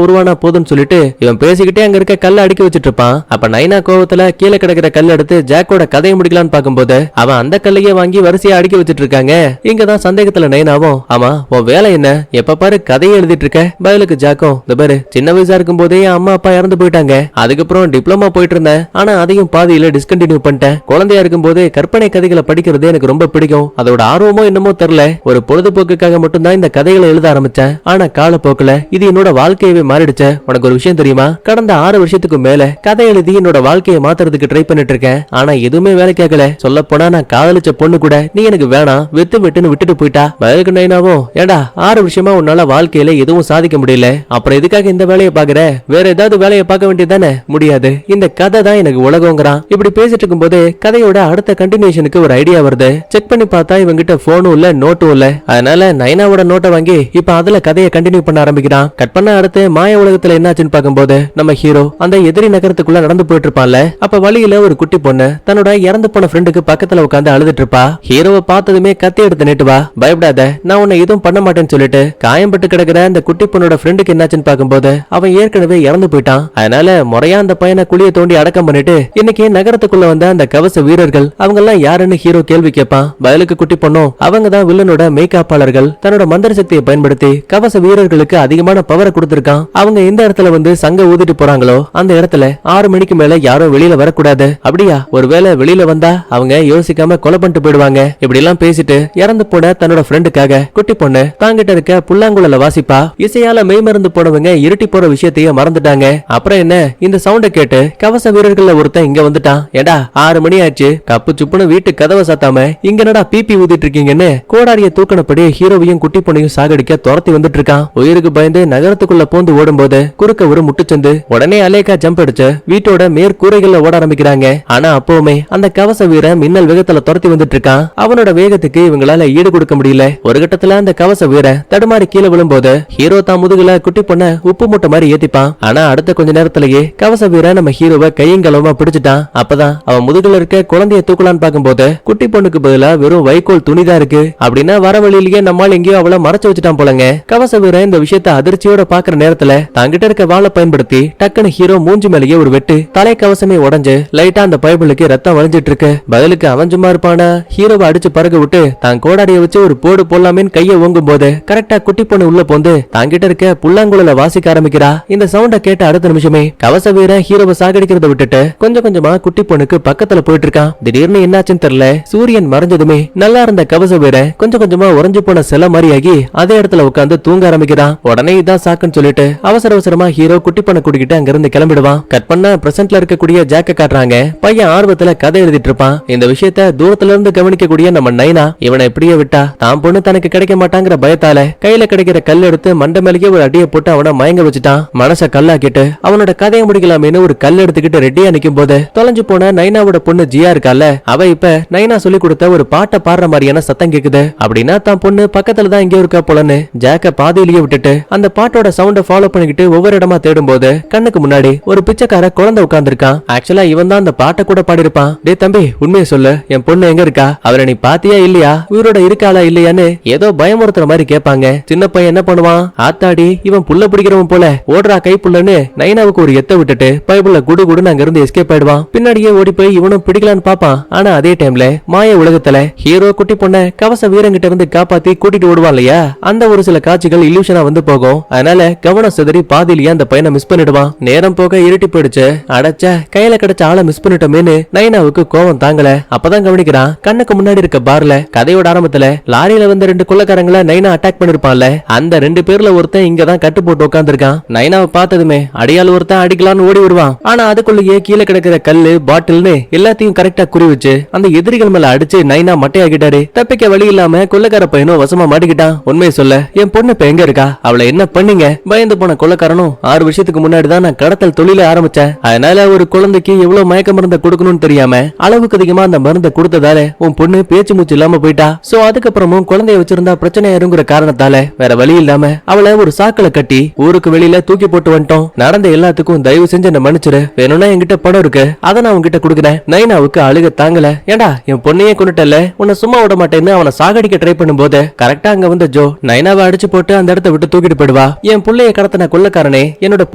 S1: உருவானா போதும்னு சொல்லிட்டு இவன் பேசிக்கிட்டே அங்க இருக்க கல்ல அடுக்கி வச்சிட்டு இருப்பான். அப்ப நைனா கோவத்துல கீழே கிடக்கிற கல் எடுத்து ஜாக்கோட கதையை முடிக்கலான்னு பாக்கும்போது அவன் அந்த கல்லையே வாங்கி வரிசையா அடுக்கி வச்சிட்டு இருக்காங்க. இங்கதான் சந்தேகத்துல நைனாவும், ஆமா உன் வேலை என்ன, எப்ப பாரு கதையை எழுதிட்டு இருக்க? பதிலுக்கு ஜாக்கும், இந்த பாரு சின்ன வயசா இருக்கும் போதே அம்மா அப்பா இறந்து போயிட்டாங்க. அதுக்கப்புறம் டிப்ளமா போயிட்டு இருந்தேன், ஆனா அதையும் பாதியில டிஸ்கண்டினியூ பண்ணிட்டேன். குழந்தையா இருக்கும் போது கற்பனை கதைகளை படிக்கிறது எனக்கு ரொம்ப பிடிக்கும். அதோட ஆர்வமோ என்னமோ தெரியல, ஒரு பொழுதுபோக்குக்காக மட்டும்தான் இந்த கதைகளை எழுத ஆரம்பிச்சேன். ஆனா காலப்போக்குல இது என்னோட வாழ்க்கையவே மாறிடுச்சு. உனக்கு ஒரு விஷயம் தெரியுமா, கடந்த 6 வருஷத்துக்கு மேல கதை எழுதி என்னோட வாழ்க்கையை மாத்துறதுக்கு ட்ரை பண்ணிட்டு இருக்கேன். ஆனா எதுவுமே வேலை கேட்கல. சொல்ல போனா நான் காதலிச்ச பொண்ணு கூட நீ எனக்கு வேணாம் வெத்து வெட்டுன்னு விட்டுட்டு போயிட்டா. பதிலுக்கு நைனாவும், ஏண்டா 6 வருஷமா உன்னால வாழ்க்கையில எதுவும் சாதிக்க முடியல, அப்புறம் எதுக்காக இந்த வேலையை பாக்குற? வேற ஏதாவது வேலையை பார்க்க வேண்டியதானே? முடியாது, இந்த கதை தான் எனக்கு உலகங்கிறான். இப்படி பேசிட்டு இருக்கும் போது கதையோட அடுத்த கண்டினியூஷனுக்கு ஒரு ஐடியா வருது. செக் பண்ணி பார்த்தா இவங்கிட்ட போனும் இல்ல நோட்டும் இல்ல. அதனால நைனாவோட நோட்டை வாங்கி இப்ப அதுல கதையை கண்டினியூ பண்ண ஆரம்பிக்கிறான். கட் பண்ண அடுத்து மாய உலகத்துல என்னாச்சுன்னு பார்க்கும்போது நம்ம ஹீரோ அந்த எதிரி நகரத்துக்குள்ள நடந்து போயிட்டு இருப்பான்ல. அப்ப வழியில ஒரு குட்டி பொண்ணு தன்னோட இறந்து போன ஃப்ரெண்டுக்கு பக்கத்துல உட்காந்து அழுதுட்டு இருப்பா. ஹீரோவை பார்த்ததுமே கத்தி எடுத்து நீட்டுவா. பயப்படாத, நான் உன்னை எதுவும் பண்ண மாட்டேன்னு சொல்லிட்டு காயம்பட்டு கிடக்குற அந்த குட்டி பொண்ணோட ஃப்ரெண்டுக்கு என்னாச்சுன்னு பார்க்கும்போது அவன் ஏற்கனவே இறந்து போயிட்டான். அதனால முறையா அந்த பையனை குழிய தோண்டி அடக்கம் பண்ணிட்டு இன்னைக்கு நகரத்துக்குள்ள வந்த அந்த கவச வீரர்கள் அவங்க எல்லாம் யாருன்னு ஹீரோ கேள்வி கேட்பான். பதிலுக்கு குட்டி பொண்ணும், அவங்க தான் வில்லனோட மேய்காப்பாளர்கள். தன்னோட மந்திர சக்தியை பயன்படுத்தி கவச வீரர்களுக்கு அதிகமான பவரை கொடுத்திருக்கான். அவங்க எந்த இடத்துல வந்து சங்க ஊதிட்டு போறாங்களோ அந்த இடத்துல 6 மணிக்கு மேல யாரும் வெளியில வரக்கூடாது. அப்படியா, ஒருவேளை வெளியில வந்தா அவங்க யோசிக்காம கொலை பண்ணிட்டு போயிடுவாங்க. இப்படி எல்லாம் பேசிட்டு இறந்து போன தன்னோட ஃப்ரெண்டுக்காக குட்டி பொண்ணு தாங்கிட்ட இருக்க புல்லாங்குழல வாசிப்பா. இசையால மெய்மறந்து போனவங்க இருட்டி போற விஷயத்தையே மறந்துட்டாங்க. அப்புறம் என்ன, இந்த சவுண்ட கேட்டு கவச வீரர்கள்ல ஒருத்தன் இங்க வந்துட்டான். ஏடா 6 மணி ஆச்சு, கப்பு சுப்புன்னு வீட்டு கதவை சாத்தாம இங்க என்னடா பிபி ஊதிட்டு இருக்கீங்கன்னு கோடாரிய தூக்கணப்படி ஹீரோவையும் குட்டி பொண்ணையும் சாகடிக்க துரத்தி வந்துட்டு இருக்கான். உயிருக்கு பயந்து நகரத்துக்குள்ள போந்து ஓடும்போது குறுக்க ஒரு முட்டுச்சந்து. உடனே அலேக்கா ஜம்ப் அடிச்சு வீட்டோட மேற்கூரைகள்ல ஓட ஆரம்பிக்கிறாங்க. ஆனா அப்பவுமே அந்த கவச வீரன் மின்னல் வேகத்துல துரத்தி வந்துட்டு இருக்கான். அவனோட வேகத்துக்கு இவங்களால ஈடு கொடுக்க முடியல. ஒரு கட்டத்துல அந்த கவச வீரன் தடுமாறி கீழே விழும்போது ஹீரோ தான் முதுகுல குட்டி பொண்ண உப்பு மூட்டை மாதிரி ஏத்திப்பான். ஆனா அடுத்த கொஞ்ச நேரத்திலேயே கவச வீரன் நம்ம ஹீரோவை கையங்கலமா பிடிச்சிட்டான். அப்பதான் அவன் முதுகுல இருக்க குழந்தைய தூக்கலான்னு பார்க்கும்போது குட்டி பொண்ணுக்கு பதிலா வெறும் வைக்கோல் துணிதான் இருக்கு. அப்படின்னா வர வழியிலேயே நம்மால் எங்கேயோ அவளை மறைச்சு வச்சுட்டான் போலங்க. கவச வீரன் இந்த விஷயத்த அதிர்ச்சியோட பாக்குற நேரத்துல தாங்கிட்ட இருக்க வாளை பயன்படுத்தி டக்குன்னு ஹீரோ மூஞ்சி மேலேயே ஒரு வெட்டு. தலை கவசமே உடஞ்சு லைட்டா அந்த பைபிளுக்கு ரத்தம் வழிஞ்சிட்டு இருக்கு. பதிலுக்கு அவன் சும்மா இருப்பானா, ஹீரோவை அடிச்சு பறக்க விட்டு தான் கோடாரிய வச்சு ஒரு போடு போடலாமேன்னு கையை ஓங்கும் போது கரெக்டா குட்டி பொண்ணு உள்ள போந்து தாங்கிட்ட இருக்க புல்லாங்குழல வாசிக்க ஆரம்பிக்கிறா. இந்த சவுண்ட கேட்ட அடுத்த நிமிஷமே கவச வீரன் ஹீரோவை சாகடிக்கிறத விட்டுட்டு கொஞ்சம் கொஞ்சமா குட்டி பொண்ணுக்கு பக்கத்துல போயிட்டு இருக்கான். திடீர்னு என்னாச்சுன்னு தெரியல, சூரியன் மறைஞ்சதுமே நல்லா இருந்த கவச வீரன் கொஞ்சம் கொஞ்சமா உறைஞ்சு போன சில மாதிரி ஆகி அதே இடத்துல உட்காந்து தூங்க ஆரம்பிக்கிறான். உடனே இதான் சாக்குன்னு சொல்லிட்டு அவசர அவசரமா ஹீரோ குட்டி பொண்ணை கூட்டிக்கிட்டு அங்க இருந்து கிளம்பிடுவான். கட் பண்ண பிரசன்ட்ல இருக்கக்கூடிய ஜாக்க காட்டுறாங்க. பையன் ஆர்வத்துல கதை எழுதிட்டு இருப்பான். இந்த விஷயத்த தூரத்துல இருந்து கவனிக்கக்கூடிய நம்ம நைனா இவனை எப்படியே விட்டா தான் பொண்ணு தனக்கு கிடைக்க மாட்டாங்கிற பயத்தால கையில கிடைக்கிற கல் எடுத்து மண்டை மேலேயே ஒரு அடியை போட்டு அவனை மயங்க வச்சுட்டான். மனச கல்லாக்கிட்டு அவனோட கதையை முடிக்கலாமேன்னு ஒரு கல் எடுத்துக்கிட்டு ரெடியா நிக்கும் போது தொலைஞ்சு போன நைனாவோட பொண்ணு ஜியா இருக்கால, அவ இப்ப நைனா சொல்லி கொடுத்த ஒரு பாட்டை பாடுற மாதிரியான சத்தம் கேக்குது. அப்படின்னா தான் பொண்ணு பக்கத்துல தான் இங்கே இருக்கா போலன்னு ஜாக்க பாதியிலேயே விட்டுட்டு அந்த பாட்டோட சவுண்ட ஃபாலோ பண்ணிக்கிட்டு ஒவ்வொரு இடமா தேடும் போது கண்ணுக்கு முன்னாடி ஒரு பிச்சைக்கார குழந்தை உட்கார்ந்து இருக்கான். ஆக்சுவலா இவன் தான் அந்த பாட்டை கூட பாடிருப்பான். டே தம்பி, உண்மையை சொல்லு, என் பொண்ணு எங்க இருக்கா? அவரை நீ பாத்தியா இல்லையா? உயிரோட இருக்காளா இல்லையான்னு ஏதோ பயமுறுத்துற மாதிரி கேட்பாங்க. சின்ன பையன் என்ன பண்ணுவான், ஆத்தாடி இவன் புள்ள பிடிக்கிறவன் போல ஓடுறா கை புள்ளன்னு நைனாவுக்கு ஒரு எத்த விட்டுட்டு பைபிள்ல குடு குடுன்னு அங்க இருந்து எஸ்கேப் ஆயிடுவான். பின்னாடியே ஓடி போய் இவனும் பிடிக்கலான்னு பாப்பான். ஆனா அதே டைம்ல மாய உலகத்துல ஹீரோ குட்டி பொண்ண கவச வீரங்கிட்ட இருந்து காப்பாத்தி கூட்டிட்டு ஓடுவான் இல்லையா, அந்த ஒரு சில காட்சிகள் இல்லூஷனா வந்து போகும். அதனால கவனம் சிதறி பாதியிலேயே அந்த பையனை மிஸ் பண்ணிடுவான். நேரம் போக இருட்டி போயிடுச்சு. அடைச்ச கையில கிடைச்ச ஆளை மிஸ் பண்ணிட்டோமேனு நைனாவுக்கு கோவம் தாங்கல. அப்பதான் கவனிக்கிறான், கண்ணுக்கு முன்னாடி இருக்க பார்ல கதையோட ஆரம்பத்துல லாரியில வந்த 2 கொள்ளக்காரங்களை நைனா அட்டாக் பண்ணிருப்பான்ல, அந்த 2 பேர்ல ஒருத்தன் இங்கதான் கட்டு போட்டு உட்கார்ந்து இருக்கான். நைனாவை பார்த்ததுமே அடியால் ஒருத்தன் அடிக்கலான்னு ஓடி வருவான். ஆனா அதுக்குள்ளேயே கீழே கிடக்கிற கல்லு பாட்டில்னு எல்லாத்தையும் கரெக்டா குறி வச்சு அந்த எதிரிகள் மேல அடிச்சு நைனா மட்டையாகிட்டாரு. தப்பிக்க வழி இல்லாம கொள்ளக்கார பையனும் வசமா மாட்டிக்கிட்டான். உண்மையை சொல்ல, என் பொண்ணு இப்ப எங்க இருக்கா? அவளை என்ன பண்ணீங்க? பயந்து போன கொள்ளக்காரனும் 6 வருஷத்துக்கு முன்னாடி தான் நான் கடத்தல் தொழில ஆரம்பிச்சேன். அதனால ஒரு குழந்தைக்கு எவ்வளவு மயக்க மருந்தை கொடுக்கணும்னு தெரியாம அளவுக்கு அதிகமா அந்த மருந்தை கொடுத்ததால உன் பொண்ணு பேச்சு மூச்சு இல்லாம போயிட்டா. சோ அதுக்கப்புறமும் குழந்தைய வச்சிருந்தா பிரச்சனை ஆயிருங்கிற காரணத்தால வேற வழி இல்லாம அவளை ஒரு சாக்கல கட்டி ஊருக்கு வெளியில தூக்கி போட்டு வந்துட்டோம். நடந்த எல்லாத்துக்கும் தயவு செஞ்சு என்ன மன்னிச்சிரு. வேணும்னா என்கிட்ட பணம் இருக்கு, அதை நான் உன்கிட்ட கொடுக்குறேன். நைனாவுக்கு அழுக தாங்கல. ஏண்டா என் பொண்ணையே கொண்டுட்டல, உன்னை சும்மா விட மாட்டேன்னு அவனை சாகடிக்க ட்ரை பண்ணும்போது கரெக்டா அங்க வந்த ஜோ நைனாவை அடிச்சு போட்டு அந்த இடத்தை விட்டு தூக்கிட்டு போயிடுவா. என் புள்ளைய கடத்தின கொள்ளக்காரனே என்னோட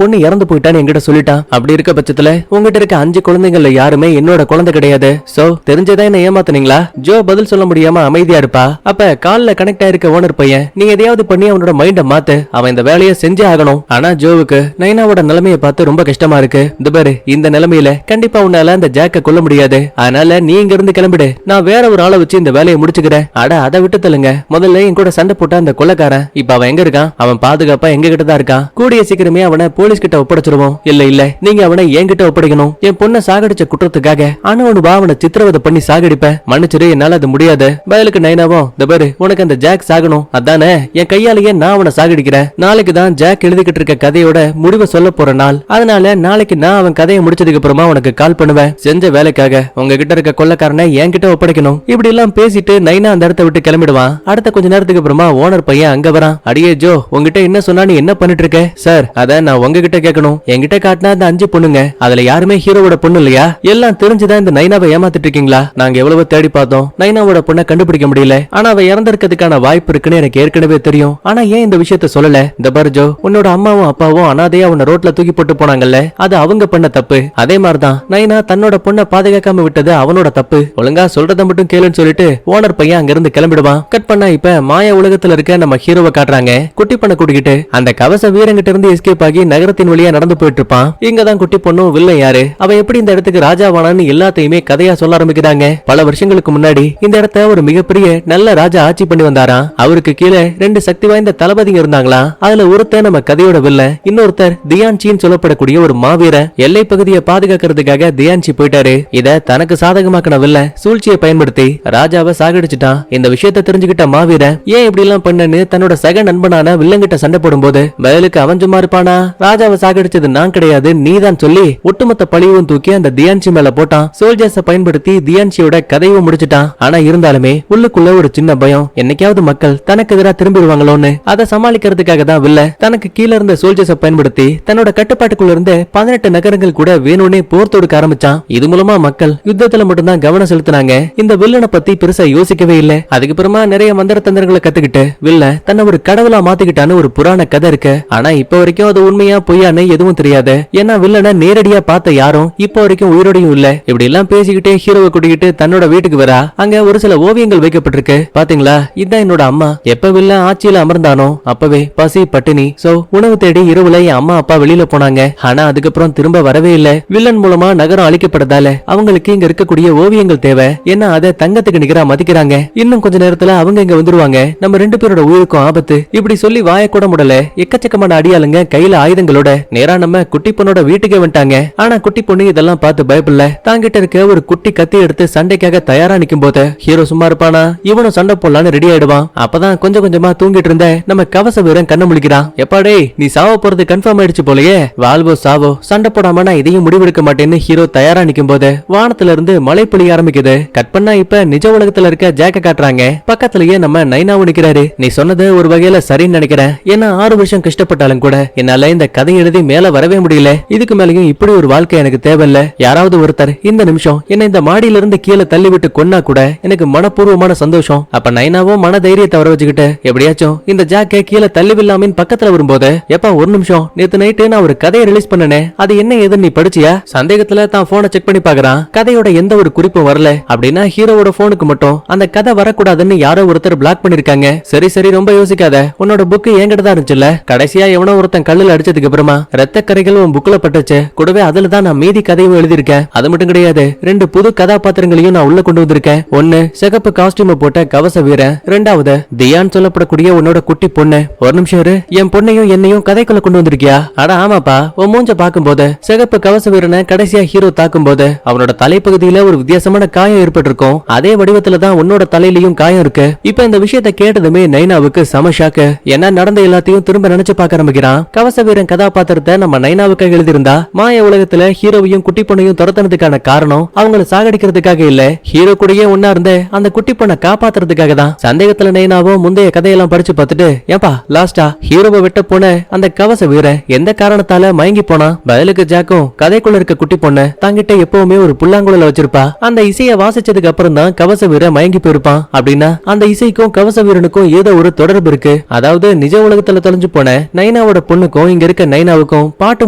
S1: பொண்ணு இறந்து போயிட்டான்னு என்கிட்ட சொல்லிட்டான். அப்படி இருக்க பட்சத்துல உங்ககிட்ட இருக்க 5 குழந்தைங்கள்ல யாருமே என்னோட குழந்தை கிடையாது. சோ தெரிஞ்சதா என்ன ஏமாத்துனீங்களா? ஜோ பதில் சொல்ல முடியாம அமைதியா இருப்பா. அப்ப கால்ல கனெக்ட் ஆயிருக்க ஓனர் பையன் நீ எதையாவது பண்ணி அவனோட மைண்ட மாத்து, அவன் இந்த வேலையை செஞ்சே ஆகணும். ஆனா ஜோவுக்கு நைனாவோட நிலைமையை பார்த்து ரொம்ப கஷ்டமா இருக்கு. இந்த பாரு, இந்த நிலைமையில கண்டிப்பா உன்னால அந்த ஜாக்க கொல்ல முடியாது. அதனால நீ இங்க இருந்து கிளம்பிடு, நான் வேற ஒரு ஆளை வச்சு இந்த வேலையை முடிச்சுக்கிறேன். அட அதை விட்டு தள்ளுங்க, முதல்ல என் கூட சண்டை போட்ட அந்த கொள்ளக்காரன் இப்ப அவன் எங்க இருக்கான்? அவன் பாதுகாப்பா எங்க கிட்ட தான் இருக்கான். கூடிய சீக்கிரமே அவனை போலீஸ் கிட்ட ஒப்படைச்சிருவோம். இல்ல நீங்க அவனை என்கிட்ட ஒப்படைக்கணும். என் பொண்ணை சாகடிச்ச குற்றத்துக்காக அணுவனுவா அவனை சித்திரவதை பண்ணி சாகடிப்பேன். மன்னிச்சிரு, என்னால அது முடியாது. பயலுக்கு நைனாவும் இந்த பாரு, உனக்கு அந்த ஜாக் சாகணும் அதானே? என் கையாலேயே நான் அவனை சாகடிக்கிறேன். நாளைக்கு தான் ஜாக் எழுதிக்கிட்டு இருக்க கதையோட முடிவை சொல்ல போற நாள். அதனால நாளைக்கு நான் அவன் கதையை முடிச்சதுக்கு அப்புறமா உனக்கு கால் பண்ணுவேன். செஞ்ச வேலைக்காக உங்ககிட்ட இருக்க கொள்ளக்காரனை என்கிட்ட ஒப்படைக்கணும். இப்படி எல்லாம் பேசிட்டு நைனா அந்த இடத்தை விட்டு கிளம்பிடுவான். அடுத்த கொஞ்ச நேரத்துக்கு அப்புறமா ஓனர் பையன் அங்க வரான். அடியே ஜோ, உங்ககிட்ட என்ன சொன்னா நீ என்ன பண்ணிட்டு இருக்க? சார், அத நான் உங்ககிட்ட கேட்கணும். என்கிட்ட காட்டினா அந்த 5 பொண்ணுங்க, அதுல யாருமே ஹீரோவோட பொண்ணு இல்லையா? எல்லாம் தெரிஞ்சுதான் இந்த நைனாவை ஏமாத்திட்டு இருக்கீங்களா? நாங்க எவ்வளவு தேடி பார்த்தோம், நைனாவோட பொண்ணை கண்டுபிடிக்க முடியல. ஆனா அவ இறந்திருக்கிறதுக்கான வாய்ப்பு இருக்குன்னு எனக்கு ஏற்கனவே தெரியும். ஆனா ஏன் இந்த விஷயத்த சொல்லல? இந்த பாரு ஜோ, உன்னோட அம்மாவும் அப்பாவும் அனாதையா உன்னை ரோட்ல தூக்கி போட்டு போனாங்கல்ல, அது அவங்க பண்ண தப்பு. அதே மாதிரிதான் நைனா தன்னோட பொண்ணை பாதுகாக்காம விட்டது அவனோட தப்பு. ஒழுங்கா சொல்றத மட்டும் கேளுன்னு சொல்லிட்டு ஓனர் பையன் அங்க இருந்து கிளம்பிடுவான். கட் பண்ணா இப்ப மாய உலகத்துல இருக்க நம்ம ஹீரோவை காட்டுறாங்க. குட்டி பொண்ணை கூட்டிக்கிட்டு அந்த கவச வீரங்கிட்ட இருந்து எஸ்கேப் ஆகி நகரத்தின் வழியா நடந்து போயிட்டு இருப்பான். இங்கதான் குட்டி பொண்ணும் வில்லை யாரு, அவன் எப்படி இந்த இடத்துக்கு ராஜாவானான்னு எல்லாத்தையுமே கதையா சொல்ல ஆரம்பிக்கிறாங்க. பல வருஷங்களுக்கு முன்னாடி இந்த இடத்த ஒரு மிகப்பெரிய நல்ல ராஜா ஆட்சி பண்ணி வந்தாராம். அவருக்கு கீழே 2 சக்தி வாய்ந்த தளபதிங்க இருந்தாங்களா. அதுல ஒருத்தர் நம்ம கதையோட வில்ல, இன்னொருத்தர் தியான்சின்னு சொல்லப்படக்கூடிய ஒரு மாவீரன். எல்லை பகுதியை பாதுகாக்கிறதுக்காக தியான்சி போயிட்டாரு. இத தனக்கு சாதகமாக்கின வில்ல சூழ்ச்சியை பயன்படுத்தி ராஜாவை சாகடிச்சுட்டான். இந்த விஷயத்தை தெரிஞ்சுக்கிட்ட மாவீரன் ஏன் இப்படி எல்லாம் பண்ணு தன்னோட சக நண்பனான வில்லங்கிட்ட சண்டை போடும் போது பதிலுக்கு அவன் சும்மா இருப்பானா? ராஜாவை சாகடிச்சது நான் கிடையாது நீதான் சொல்லி ஒட்டுமொத்த பழியும் தூக்கி அந்த தியான்சி மேல போட்டான். சோல்ஜர்ஸை பயன்படுத்தி தியான்சியோட கதையை முடிச்சுட்டான். ஆனா இருந்தாலுமே உள்ளுக்குள்ள ஒரு சின்ன பயம், என்னைக்காவது மக்கள் தனக்கு எதிராக திரும்பிடுவாங்களோன்னு. அதை சமாளிக்கிறதுக்காக தான் வில்ல தனக்கு கீழே இருந்த சோல்ஜர்ஸை பயன்படுத்தி தன்னோட கட்டுப்பாட்டுக்குள்ள இருந்து 18 நகரங்கள் கூட வேணும்னே போர் தொடுக்க ஆரம்பிச்சான். இது மூலமா மக்கள் யுத்தத்துல மட்டும்தான் கவனம் செலுத்தினாங்க. இந்த வில்லனை பத்தி பெருசா யோசிக்கவே இல்ல. அதுக்கப்புறமா நிறைய மந்திர தந்திரங்களை கத்துக்கிட்டு வில்ல தன்னை ஒரு கடவுளா மாத்திக்கிட்டான்னு ஒரு புராண கதை இருக்கு. ஆனா இப்ப வரைக்கும் அது உண்மையா பொய்யான்னு எதுவும் தெரியாது. ஏன்னா வில்லனை நேரடியா பார்த்த யாரும் இப்ப வரைக்கும் உயிரோடையும் இல்ல. இப்படி எல்லாம் பேசிக்கிட்டே ஹீரோவை கூட்டிக்கிட்டு தன்னோட வீட்டுக்கு வரா. அங்க ஒரு சில ஓவியங்கள் வைக்கப்பட்டிருக்கு. பாத்தீங்களா, இதான் என்னோட அம்மா. எப்ப வில்ல ஆட்சியில அமர்ந்தானோ அப்பவே பசி பட்டினி. சோ உணவு தேடி இரவுல என் அம்மா அப்பா வெளியில போனாங்க. ஆனா அதுக்கப்புறம் திரும்ப வரவே இல்ல. வில்லன் மூலமா நகரம் அழிக்கப்பட்டதால அவங்களுக்கு இங்க இருக்கக்கூடிய ஓவியங்கள் தேவை. ஏன்னா அதை தங்கத்துக்கு நிகரா மதிக்கிறாங்க. இன்னும் கொஞ்ச நேரத்துல அவங்க இங்க வந்துருவாங்க. நம்ம 2 பேரோட உயிருக்கும் ஆபத்து. இப்படி சொல்லி வாய கூட முடல எக்கச்சக்கமான அடியாளுங்க கையில ஆயுதங்களோட நேரா நம்ம குட்டி பொண்ணோட வீட்டுக்கே வந்துட்டாங்க. ஆனா குட்டி பொண்ணு இதெல்லாம் பார்த்து பயப்படல. தாங்கிட்ட இருக்க ஒரு குட்டி கத்தி எடுத்து சண்டைக்காக தயாரா நிக்கும் போது ஹீரோ சும்மா இருப்பானா? இவனும் சண்டை போடலான்னு ரெடி ஆயிடுவான். அப்பதான் கொஞ்சம் கொஞ்சமா தூங்கிட்டு இருந்த நம்ம கவச வீரன் கண்ண முழிக்கிறான். எப்பாடே, நீ சாவ போறது கன்ஃபார்ம் ஆயிடுச்சு போலயே. வாழ்வோ சாவோ, சண்டை போடாம நான் இதையும் முடிவெடுக்க மாட்டேன்னு ஹீரோ தயாரா நிக்கும் போது வானத்துல இருந்து மழை பொழிய ஆரம்பிக்குது. கட் பண்ணா இப்ப நிஜ உலகத்துல இருக்க ஜாக்க காட்டுறாங்க. பக்கத்திலேயே நம்ம நைனாவும் நிக்கிறாரு. நீ சொன்னது ஒரு வகையில சரின்னு நினைக்கிறேன். ஏன்னா 6 வருஷம் கஷ்டப்பட்டாலும் கூட என்னால இந்த கதை எழுதி மேல வரவே முடியல. இதுக்கு மேலயும் இப்படி ஒரு வாழ்க்கை எனக்கு தேவையில்ல. யாராவது ஒருத்தர் இந்த நிமிஷம் என்ன இந்த மாடியில இருந்து கீழே தள்ளி விட்டு கொன்னா கூட எனக்கு மனப்பூர்வமான சந்தோஷம். அப்ப நைனாவும் மன தைரியத்தை வர வச்சுக்கிட்டு எப்படியாச்சும் இந்த ஜாக்க கீழே தள்ளி வில்லாமின் பக்கத்துல வரும்போது, எப்ப ஒரு நிமிஷம், நேத்து நைட்டு நான் ஒரு கதையை ரிலீஸ் பண்ணனே, அது என்ன ஏதுன்னு நீ படிச்சியா? சந்தேகத்துல தான் போனை செக் பண்ணி பாக்குறான். கதையோட எந்த ஒரு குறிப்பும் வரல. அப்படின்னா ஹீரோவோட போனுக்கு மட்டும் அந்த கதை வரக்கூடாதுன்னு யாரோ ஒருத்தர் பிளாக் பண்ணிருக்காங்க. சரி சரி, ரொம்ப யோசிக்காத. உன்னோட புக்கு என்கிட்ட தான் இருந்துச்சுல்ல. கடைசியா எவனோ ஒருத்தன் கல்லுல அடிச்சதுக்கு அப்புறமா ரத்த கரைகள் உன் புக்ல பட்டுச்சு. கூடவே அதுல தான் நான் மீதி கதையும் எழுதியிருக்கேன். அது மட்டும் கிடையாது, 2 புது கதாபாத்திரங்களையும் நான் உள்ள கொண்டு வந்திருக்கேன். ஒன்னு சிகப்பு காஸ்டியூம் போட்ட கவச வீரன், 2வது தியான் சொல்லப்படக்கூடிய உன்னோட குட்டி பொண்ணு. ஒரு நிமிஷம் இரு, என் பொண்ணையும் என்னையும் கதைக்குள்ள கொண்டு வந்திருக்கியா? அட ஆமாப்பா. உன் மூஞ்ச பாக்கும்போது சிகப்பு கவச வீரனை கடைசியா ஹீரோ தாக்கும் போது அவனோட தலைப்பகுதியில ஒரு வித்தியாசமான காயம் ஏற்பட்டிருக்கும். அதே வடிவத்துல தான் உன்னோட தலையிலயும் காயம் இருக்கு. இப்ப இந்த விஷயத்தை கேட்டதுமே நைனாவுக்கு சம ஷாக்கு. ஏன்னா நடந்த எல்லாத்தையும் திரும்ப நினைச்சு பார்க்க ஆரம்பிக்கிறான். கவச வீரன் கதாபாத்திரத்தை நம்ம நைனாவுக்கு எழுதியிருந்தா மாய உலகத்துல ஹீரோவையும் குட்டி பொண்ணையும் துரத்துனதுக்கான காரணம் அவங்களை சாகடிக்கிறதுக்காக இல்ல, ஹீரோ கூடயே ஒன்னா இருந்த அந்த குட்டி பொண்ணை காப்பாத்துறதுக்காக தான். சந்தேகத்துல நைனாவும் முந்தைய கதையெல்லாம் படிச்சு பார்த்துட்டு, ஏப்பா லாஸ்டா ஹீரோவை வெட்ட போன அந்த கவச வீரன் எந்த காரணத்தால மயங்கி போனா? பதிலுக்கு ஜாக்கும் கதைக்குள்ள இருக்க குட்டி பொண்ணு தங்கிட்ட எப்பவுமே ஒரு புல்லாங்குழல வச்சிருப்பா. அந்த இசையை வாசிச்சதுக்கு அப்புறம் தான் கவச வீரன் மயங்கி போயிருப்பான். அப்படின்னா அந்த இசைக்கும் கவச வீரனுக்கும் பொண்ணுக்கும் ஏதோ ஒரு தொடர்பு இருக்கு. அதாவது நிஜ உலகத்துல தொலைஞ்சு போன நைனாவோட பொண்ணுக்கும் இங்க இருக்க நைனாவுக்கும் பாட்டு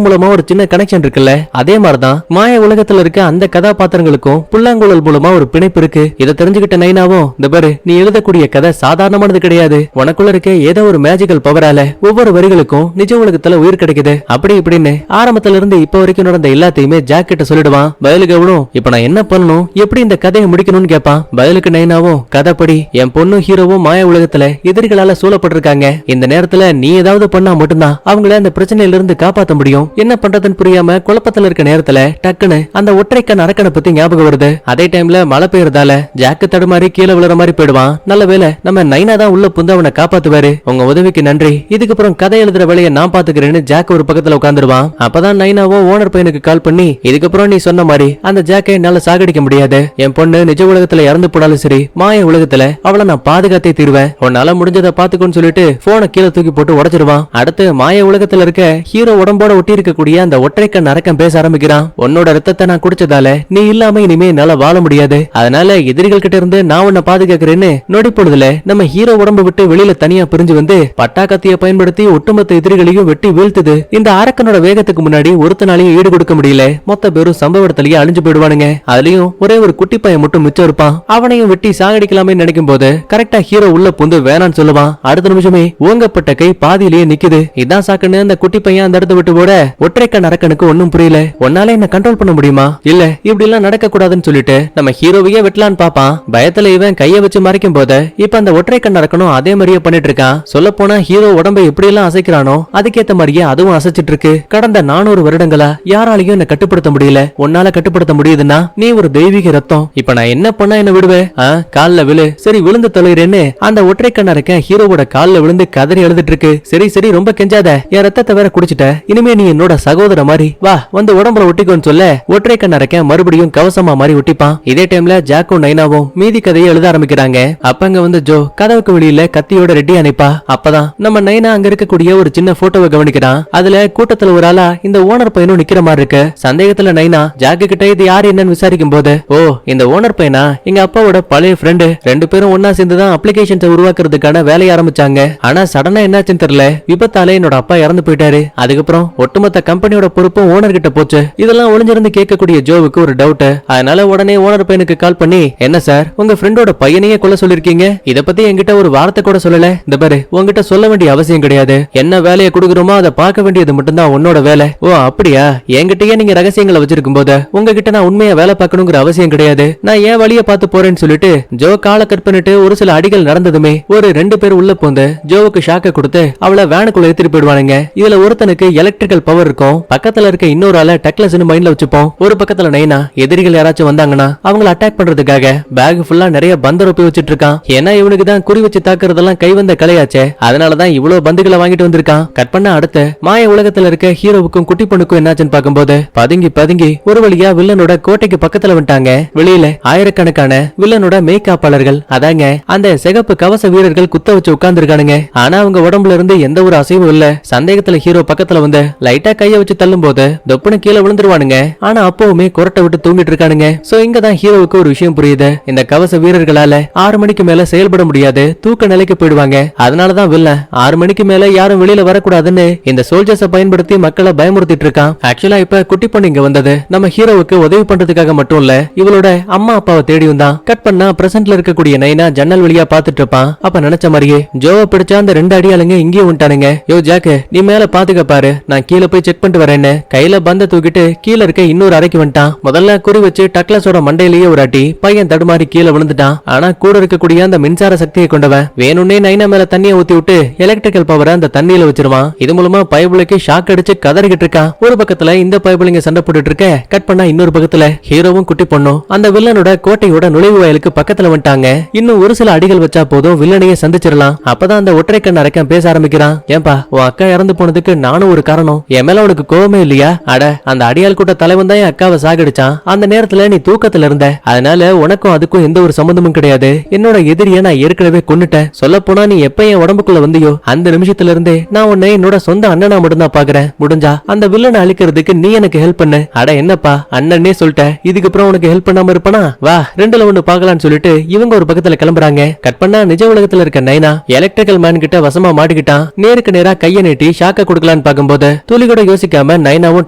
S1: மூலமா ஒரு சின்ன கனெக்ஷன் இருக்குல்ல, அதே மாதிரிதான் மாய உலகத்துல இருக்க அந்த கதாபாத்திரங்களுக்கும் புல்லாங்குழல் மூலமா ஒரு பிணைப்பு இருக்கு. இதை தெரிஞ்சுக்கிட்ட நைனாவும், இந்த பாரு, நீ எழுதக்கூடிய கதை சாதாரணமானது கிடையாது. உனக்குள்ள இருக்க ஏதோ ஒரு மேஜிக்கல் பவரால ஒவ்வொரு வரிகளுக்கும் நிஜ உலகத்துல உயிர் கிடைக்குது. அப்படி இப்படின்னு ஆரம்பத்துல இருந்து இப்ப வரைக்கும் நடந்த எல்லாத்தையுமே ஜாக் கிட்ட சொல்லிடுவான். பதிலுக்கு அவனும், இப்ப நான் என்ன பண்ணணும், எப்படி இந்த கதையை முடிக்கணும்னு கேட்பான். பதிலுக்கு நைனாவும், கதைப்படி என் பொண்ணும் ஹீரோவும் மாய உலகத்துல எதிரிகளால சூழப்பட்டிருக்காங்க. இந்த நேரத்துல நீ ஏதாவது பண்ணா மட்டும்தான் அவங்கள அந்த பிரச்சனையில இருந்து காப்பாத்த முடியும். என்ன பண்றதுன்னு புரியாம குழப்பத்துல இருக்க நேரத்துல டக்குன்னு அந்த ஒற்றைக்கண் அரக்கனை பத்தி ஞாபகம் வருது. அதே டைம்ல மழை பெய்யறதால ஜாக்கு தடுமாறி கீழே விழுற மாதிரி போயிடுவான். நல்ல வேளை நம்ம நைனா தான் உள்ள புந்து அவனை காப்பாத்துவாரு. உங்க உதவிக்கு நன்றி, இதுக்கப்புறம் கதை எழுதுற வேலையை நான் பாத்துக்கிறேன்னு ஜாக் ஒரு பக்கத்துல உட்காந்துருவான். அப்பதான் நைனாவும் ஓனர் பையனுக்கு கால் பண்ணி, இதுக்கப்புறம் நீ சொன்ன மாதிரி அந்த ஜாக்கை என்னால சாகடிக்க முடியாது. என் பொண்ணு நிஜ உலகத்துல இறந்து போனாலும் சரி, மாய உலகத்துல அவளை நான் பாதுகாத்தே தீருவேன். உன்னால முடிஞ்சதை பாத்துக்கோன்னு சொல்லிட்டு போனை கீழே தூக்கி போட்டு உடைச்சிருவான். அடுத்து மாய உலகத்துல இருக்க ஹீரோ உடம்போட ஒட்டி இருக்கக்கூடிய அந்த ஒற்றைக்கண் அரக்கன் பேச ஆரம்பிக்கிறான். உன்னோட ரத்தத்தை நான் குடிச்சதால நீ இல்லாம இனிமே என்னால வாழ முடியாது. அதனால எதிரிகள் கிட்ட இருந்து நான் உன்னை பாதுகாக்கிறேன்னு நொடி பொழுதுல நம்ம ஹீரோ உடம்பு விட்டு வெளியில தனியா பிரிஞ்சு வந்து பட்டாக்கத்திய பயன்படுத்தி ஒட்டுமொத்த எதிரிகளையும் வெட்டி வீழ்த்துது. இந்த அரக்கனோட வேகத்துக்கு முன்னாடி ஒருத்தனாலையும் ஈடு கொடுக்க முடியல. மொத்த பேரும் சம்பவ இடத்துலயே அழிஞ்சு போயிடுவானுங்க. அதுலயும் ஒரே ஒரு குட்டி பையன் மட்டும் மிச்சம் இருப்பான். அவனையும் வெட்டி சாகடிக்கலாமே நினைக்கும் போது கரெக்டா ஹீரோ உள்ள புந்து வேணான்னு சொல்லுவான். அடுத்த நிமிஷமே ஓங்கப்பட்ட கை பாதியிலேயே நிக்குது. இதான் சாக்குன்னு அந்த குட்டி பையன் அந்த இடத்த விட்டு போட ஒற்றைக்கண் அரக்கனுக்கு ஒன்னும் புரியல. உன்னால என்ன கண்ட்ரோல் பண்ண முடியுமா? இல்ல, இப்படி எல்லாம் நடக்க கூடாதுன்னு சொல்லிட்டு நம்ம ஹீரோவையே வெட்டலான்னு பாப்பான். பயத்துல இவன் கைய வச்சு மறைக்கும் போது இப்ப அந்த ஒற்றைக்கண் அரக்கனும் அதே மாதிரியே பண்ணிட்டு இருக்கான். சொல்ல போனா ஹீரோ உடம்பை எப்படி எல்லாம் அசைக்கிறானோ அதுக்கேத்த மாதிரியே அதுவும் அசைச்சிட்டு இருக்கு. கடந்த 400 வருடங்களா யாராலையும் என்ன கட்டுப்படுத்த முடியல. உன்னால கட்டுப்படுத்த முடியுதுன்னா நீ ஒரு தெய்வீக ரத்தம். இப்ப நான் என்ன பண்ணா என்ன விடுவேன்? கால்ல விழு. சரி, விழுந்து தொலைறேன்னு அந்த ஒற்றைக்கண் அரக்கன் ஹீரோவோட கால்ல விழுந்து கதறி எழுதிட்டு இருக்கு. சரி சரி, ரொம்ப கெஞ்சாத, என் ரத்தத்தை வேற குடிச்சிட்ட, இனிமே நீ என்னோட சகோதர மாதிரி வா, வந்து உடம்புல ஒட்டிக்கோன்னு சொல்ல ஒற்றைக்கண் அரக்கன் மறுபடியும் கவசமா மாதிரி ஒட்டிப்பான். இதே டைம்ல ஜாக்கும் நைனாவும் மீதி கதையை எழுத ஆரம்பிக்கிறாங்க. அப்ப அங்க வந்து ஜோ கதவுக்கு வெளியில கத்தியோட ரெட்டி அனுப்பா. அப்பதான் நம்ம நைனா அங்க இருக்கக்கூடிய ஒரு சின்ன போட்டோவை கவனிக்கிறான். அதுல கூட்டத்துல ஒரு ஆளா இந்த ஓனர் பையனும் நிக்கிற மாதிரி இருக்கு. சந்தேகத்துல நைனா ஜாக்கு கிட்ட இது யாரு என்னன்னு விசாரிக்கும் போது, ஓ, இந்த ஓனர் பையனா எங்க அப்பாவோட பழைய ஃப்ரெண்டு. 2 பேரும் ஒன்னா சேர்ந்துதான் அப்ளிகேஷன்ஸ் உருவாக்குறதுக்கான வேலையை ஆரம்பிச்சாங்க. ஆனா சடனா என்னாச்சுன்னு தெரியல, விபத்தாலே என்னோட அப்பா இறந்து போயிட்டாரு. அதுக்கப்புறம் ஒட்டுமொத்த கம்பெனியோட பொறுப்பும் ஓனர் கிட்ட போச்சு. இதெல்லாம் ஒளிஞ்சிருந்து கேட்கக்கூடிய ஜோவுக்கு ஒரு டவுட். அதனால உடனே ஓனர் பையனுக்கு கால் பண்ணி, என்ன சார், உங்க ஃப்ரெண்டோட பையனையே கொல்ல சொல்லிருக்கீங்க, இத பத்தி என்கிட்ட ஒரு வார்த்தை கூட சொல்லல. இந்த பாரு, உங்ககிட்ட சொல்ல வேண்டிய அவசியம் கிடையாது. என்ன வேலையை கொடுக்குறோமோ அதை பார்க்க வேண்டியது மட்டும்தான் உன்னோட வேலை. ஓ அப்படியா? என்கிட்டயே நீங்க ரகசியங்களை வச்சிருக்கும் போது உங்ககிட்ட நான் உண்மையா வேலை பார்க்கணுங்கிற அவசியம் கிடையாது. நான் ஏன் வழிய பார்த்து போறேன்னு சொல்லிட்டு ஜோ காலை கட் பண்ணிட்டு ஒரு சில அடிகள் நடந்ததுமே ஒரு 2 பேர் உள்ள போந்து ஜோவுக்கு ஷாக்க கொடுத்து அவளை வேனுக்குள்ள எடுத்துட்டு போயிடுவானுங்க. இதுல ஒருத்தனுக்கு எலக்ட்ரிக்கல் பவர் இருக்கும். பக்கத்துல இருக்க இன்னொரு ஆள டக்லஸ்னு மைண்ட்ல வச்சுப்போம். ஒரு பக்கத்துல நைனா எதிரிகள் யாராச்சும் வந்தாங்கன்னா அவங்கள அட்டாக் பண்றதுக்காக பேக் ஃபுல்லா நிறைய பந்தர் ஒப்பி வச்சிட்டு இருக்கான். ஏன்னா இவனுக்கு தான் குறி வச்சு தாக்குறதெல்லாம் கை வந்த கலையாச்சே. அதனாலதான் இவ்வளவு பந்துகளை வாங்கிட்டு வந்திருக்கான். கட் பண்ண அடுத்து மாய உலகத்துல இருக்க ஹீரோவுக்கும் குட்டி பொண்ணுக்கும் என்னாச்சுன்னு பார்க்கும்போது பதுங்கி ஒரு வழியா வில்லனோட கோட்டைக்கு பக்கத்துல வந்துட்டாங்க. வெளியில ஆயிரக்கணக்கான வில்லனோட மேய்காப்பாளர்கள், அதாங்க அந்த சிகப்பு கவச வீரர்கள் குத்த வச்சு உட்கார்ந்து இருக்கானுங்க. ஆனா அவங்க உடம்புல இருந்து எந்த ஒரு அசைவும் இல்ல. சந்தேகத்துல ஹீரோ பக்கத்துல வந்து லைட்டா கைய வச்சு தள்ளும் போது தொப்புன்னு கீழே விழுந்துருவானுங்க. ஆனா அப்பவுமே குரட்டை விட்டு தூங்கிட்டு இருக்கானுங்க. சோ இங்கதான் ஹீரோவுக்கு ஒரு விஷயம் புரியுது. இந்த கவச வீரர்களால 6 மணிக்கு மேல செயல்பட முடியாது, தூக்க நிலைக்கு போயிடுவாங்க. அதனாலதான் வில்லன் 6 மணிக்கு மேல யாரும் வெளியில வரக்கூடாதுன்னு இந்த சோல்ஜர்ஸை பயன்படுத்தி மக்களை பயமுறுத்திட்டு இருக்கான். ஆக்சுவலா இப்ப குட்டி பொண்ணு இங்க வந்தது நம்ம ஹீரோவுக்கு உதவி பண்றதுக்காக மட்டும் இல்ல, இவளோட அம்மா அப்பாவை தேடியும் தான். கட் பண்ணா பிரசன்ட்ல இருக்கக்கூடிய நைனா ஜன்னல் வழியா பாத்துட்டு இருப்பான். அப்ப நினைச்ச மாதிரியே ஜோவை பிடிச்ச அந்த 2 அடியாளுங்க இங்கேயும் வந்துட்டானுங்க. யோ ஜாக்கு, நீ மேல பாத்துக்க பாரு, நான் கீழே போய் செக் பண்ணிட்டு வரேன்னு கையில பந்த தூக்கிட்டு கீழே இருக்க இன்னொரு அறைக்கு வந்துட்டான். முதல்ல குறி வச்சு டக்லஸோட மண்டையிலேயே ஒரு அடி, பையன் தடுமாறி கீழே விழுந்துட்டான். ஆனா கூட இருக்கக்கூடிய அந்த மின்சார சக்தியை கொண்டவன் வேணும்னே நைனா மேல தண்ணியை ஊத்தி விட்டு எலக்ட்ரிக்கல் பவரை அந்த தண்ணியில வச்சிருவான். இது மூலமா பைபிளுக்கு ஷாக் அடிச்சு கதறிக்கிட்டு இருக்கான். ஒரு பக்கத்துல இந்த பைபிளுங்க சண்டை போட்டுட்டு இருக்க, கட் பண்ணா இன்னொரு பக்கத்துல ஹீரோவும் குட்டி பொண்ணும் அந்த வில்லனோட கோட்டையோட நுழைவு வாயிலுக்கு பக்கத்துல வந்துட்டாங்க. இன்னும் ஒரு சில அடிகள் வச்சா போதும் வில்லனையே சந்திச்சிடலாம். அப்பதான் அந்த ஒற்றைக்கண் அரக்கன் பேச ஆரம்பிக்கிறான். ஏன்பா, உன் அக்கா இறந்து போனதுக்கு நானும் ஒரு காரணம். என் மேல உனக்கு கோவமே இல்லையா? அட, அந்த அடியாள் கூட்ட தலைவன் தான் என் அக்காவை சாகடிச்சான். அந்த நேரத்துல நீ தூக்கத்துல இருந்த, அதனால உனக்கும் அதுக்கும் எந்த ஒரு சம்பந்தமும் கிடையாது. என்னோட எதிரியை நான் ஏற்கனவே கொன்னுட்டேன். சொல்ல போனா நீ எப்ப என் உடம்புக்குள்ள வந்தியோ அந்த நிமிஷத்துல இருந்தே நான் உன்னை என்னோட சொந்த அண்ணனா மட்டும் தான் பாக்குறேன். முடிஞ்சா அந்த வில்லனை அழிக்கிறதுக்கு நீ எனக்கு ஹெல்ப் பண்ணு. அட என்னப்பா, அண்ணனே சொல்லிட்ட, இதுக்கப்புறம் உனக்கு ஹெல்ப் பண்ணாம இருப்பனா? வா, 2ல 1 பாக்கலாம்னு சொல்லிட்டு இவங்க ஒரு பக்கத்துல கிளம்புறாங்க. கட் பண்ணா நிஜ உலகத்துல இருக்க நைனா எலக்ட்ரிக்கல் மேன் கிட்ட வசமா மாட்டிக்கிட்டான். நேருக்கு நேரா கைய நீட்டி ஷாக்க கொடுக்கலான்னு பாக்கும்போது துளி கூட யோசிக்காம நைனாவும்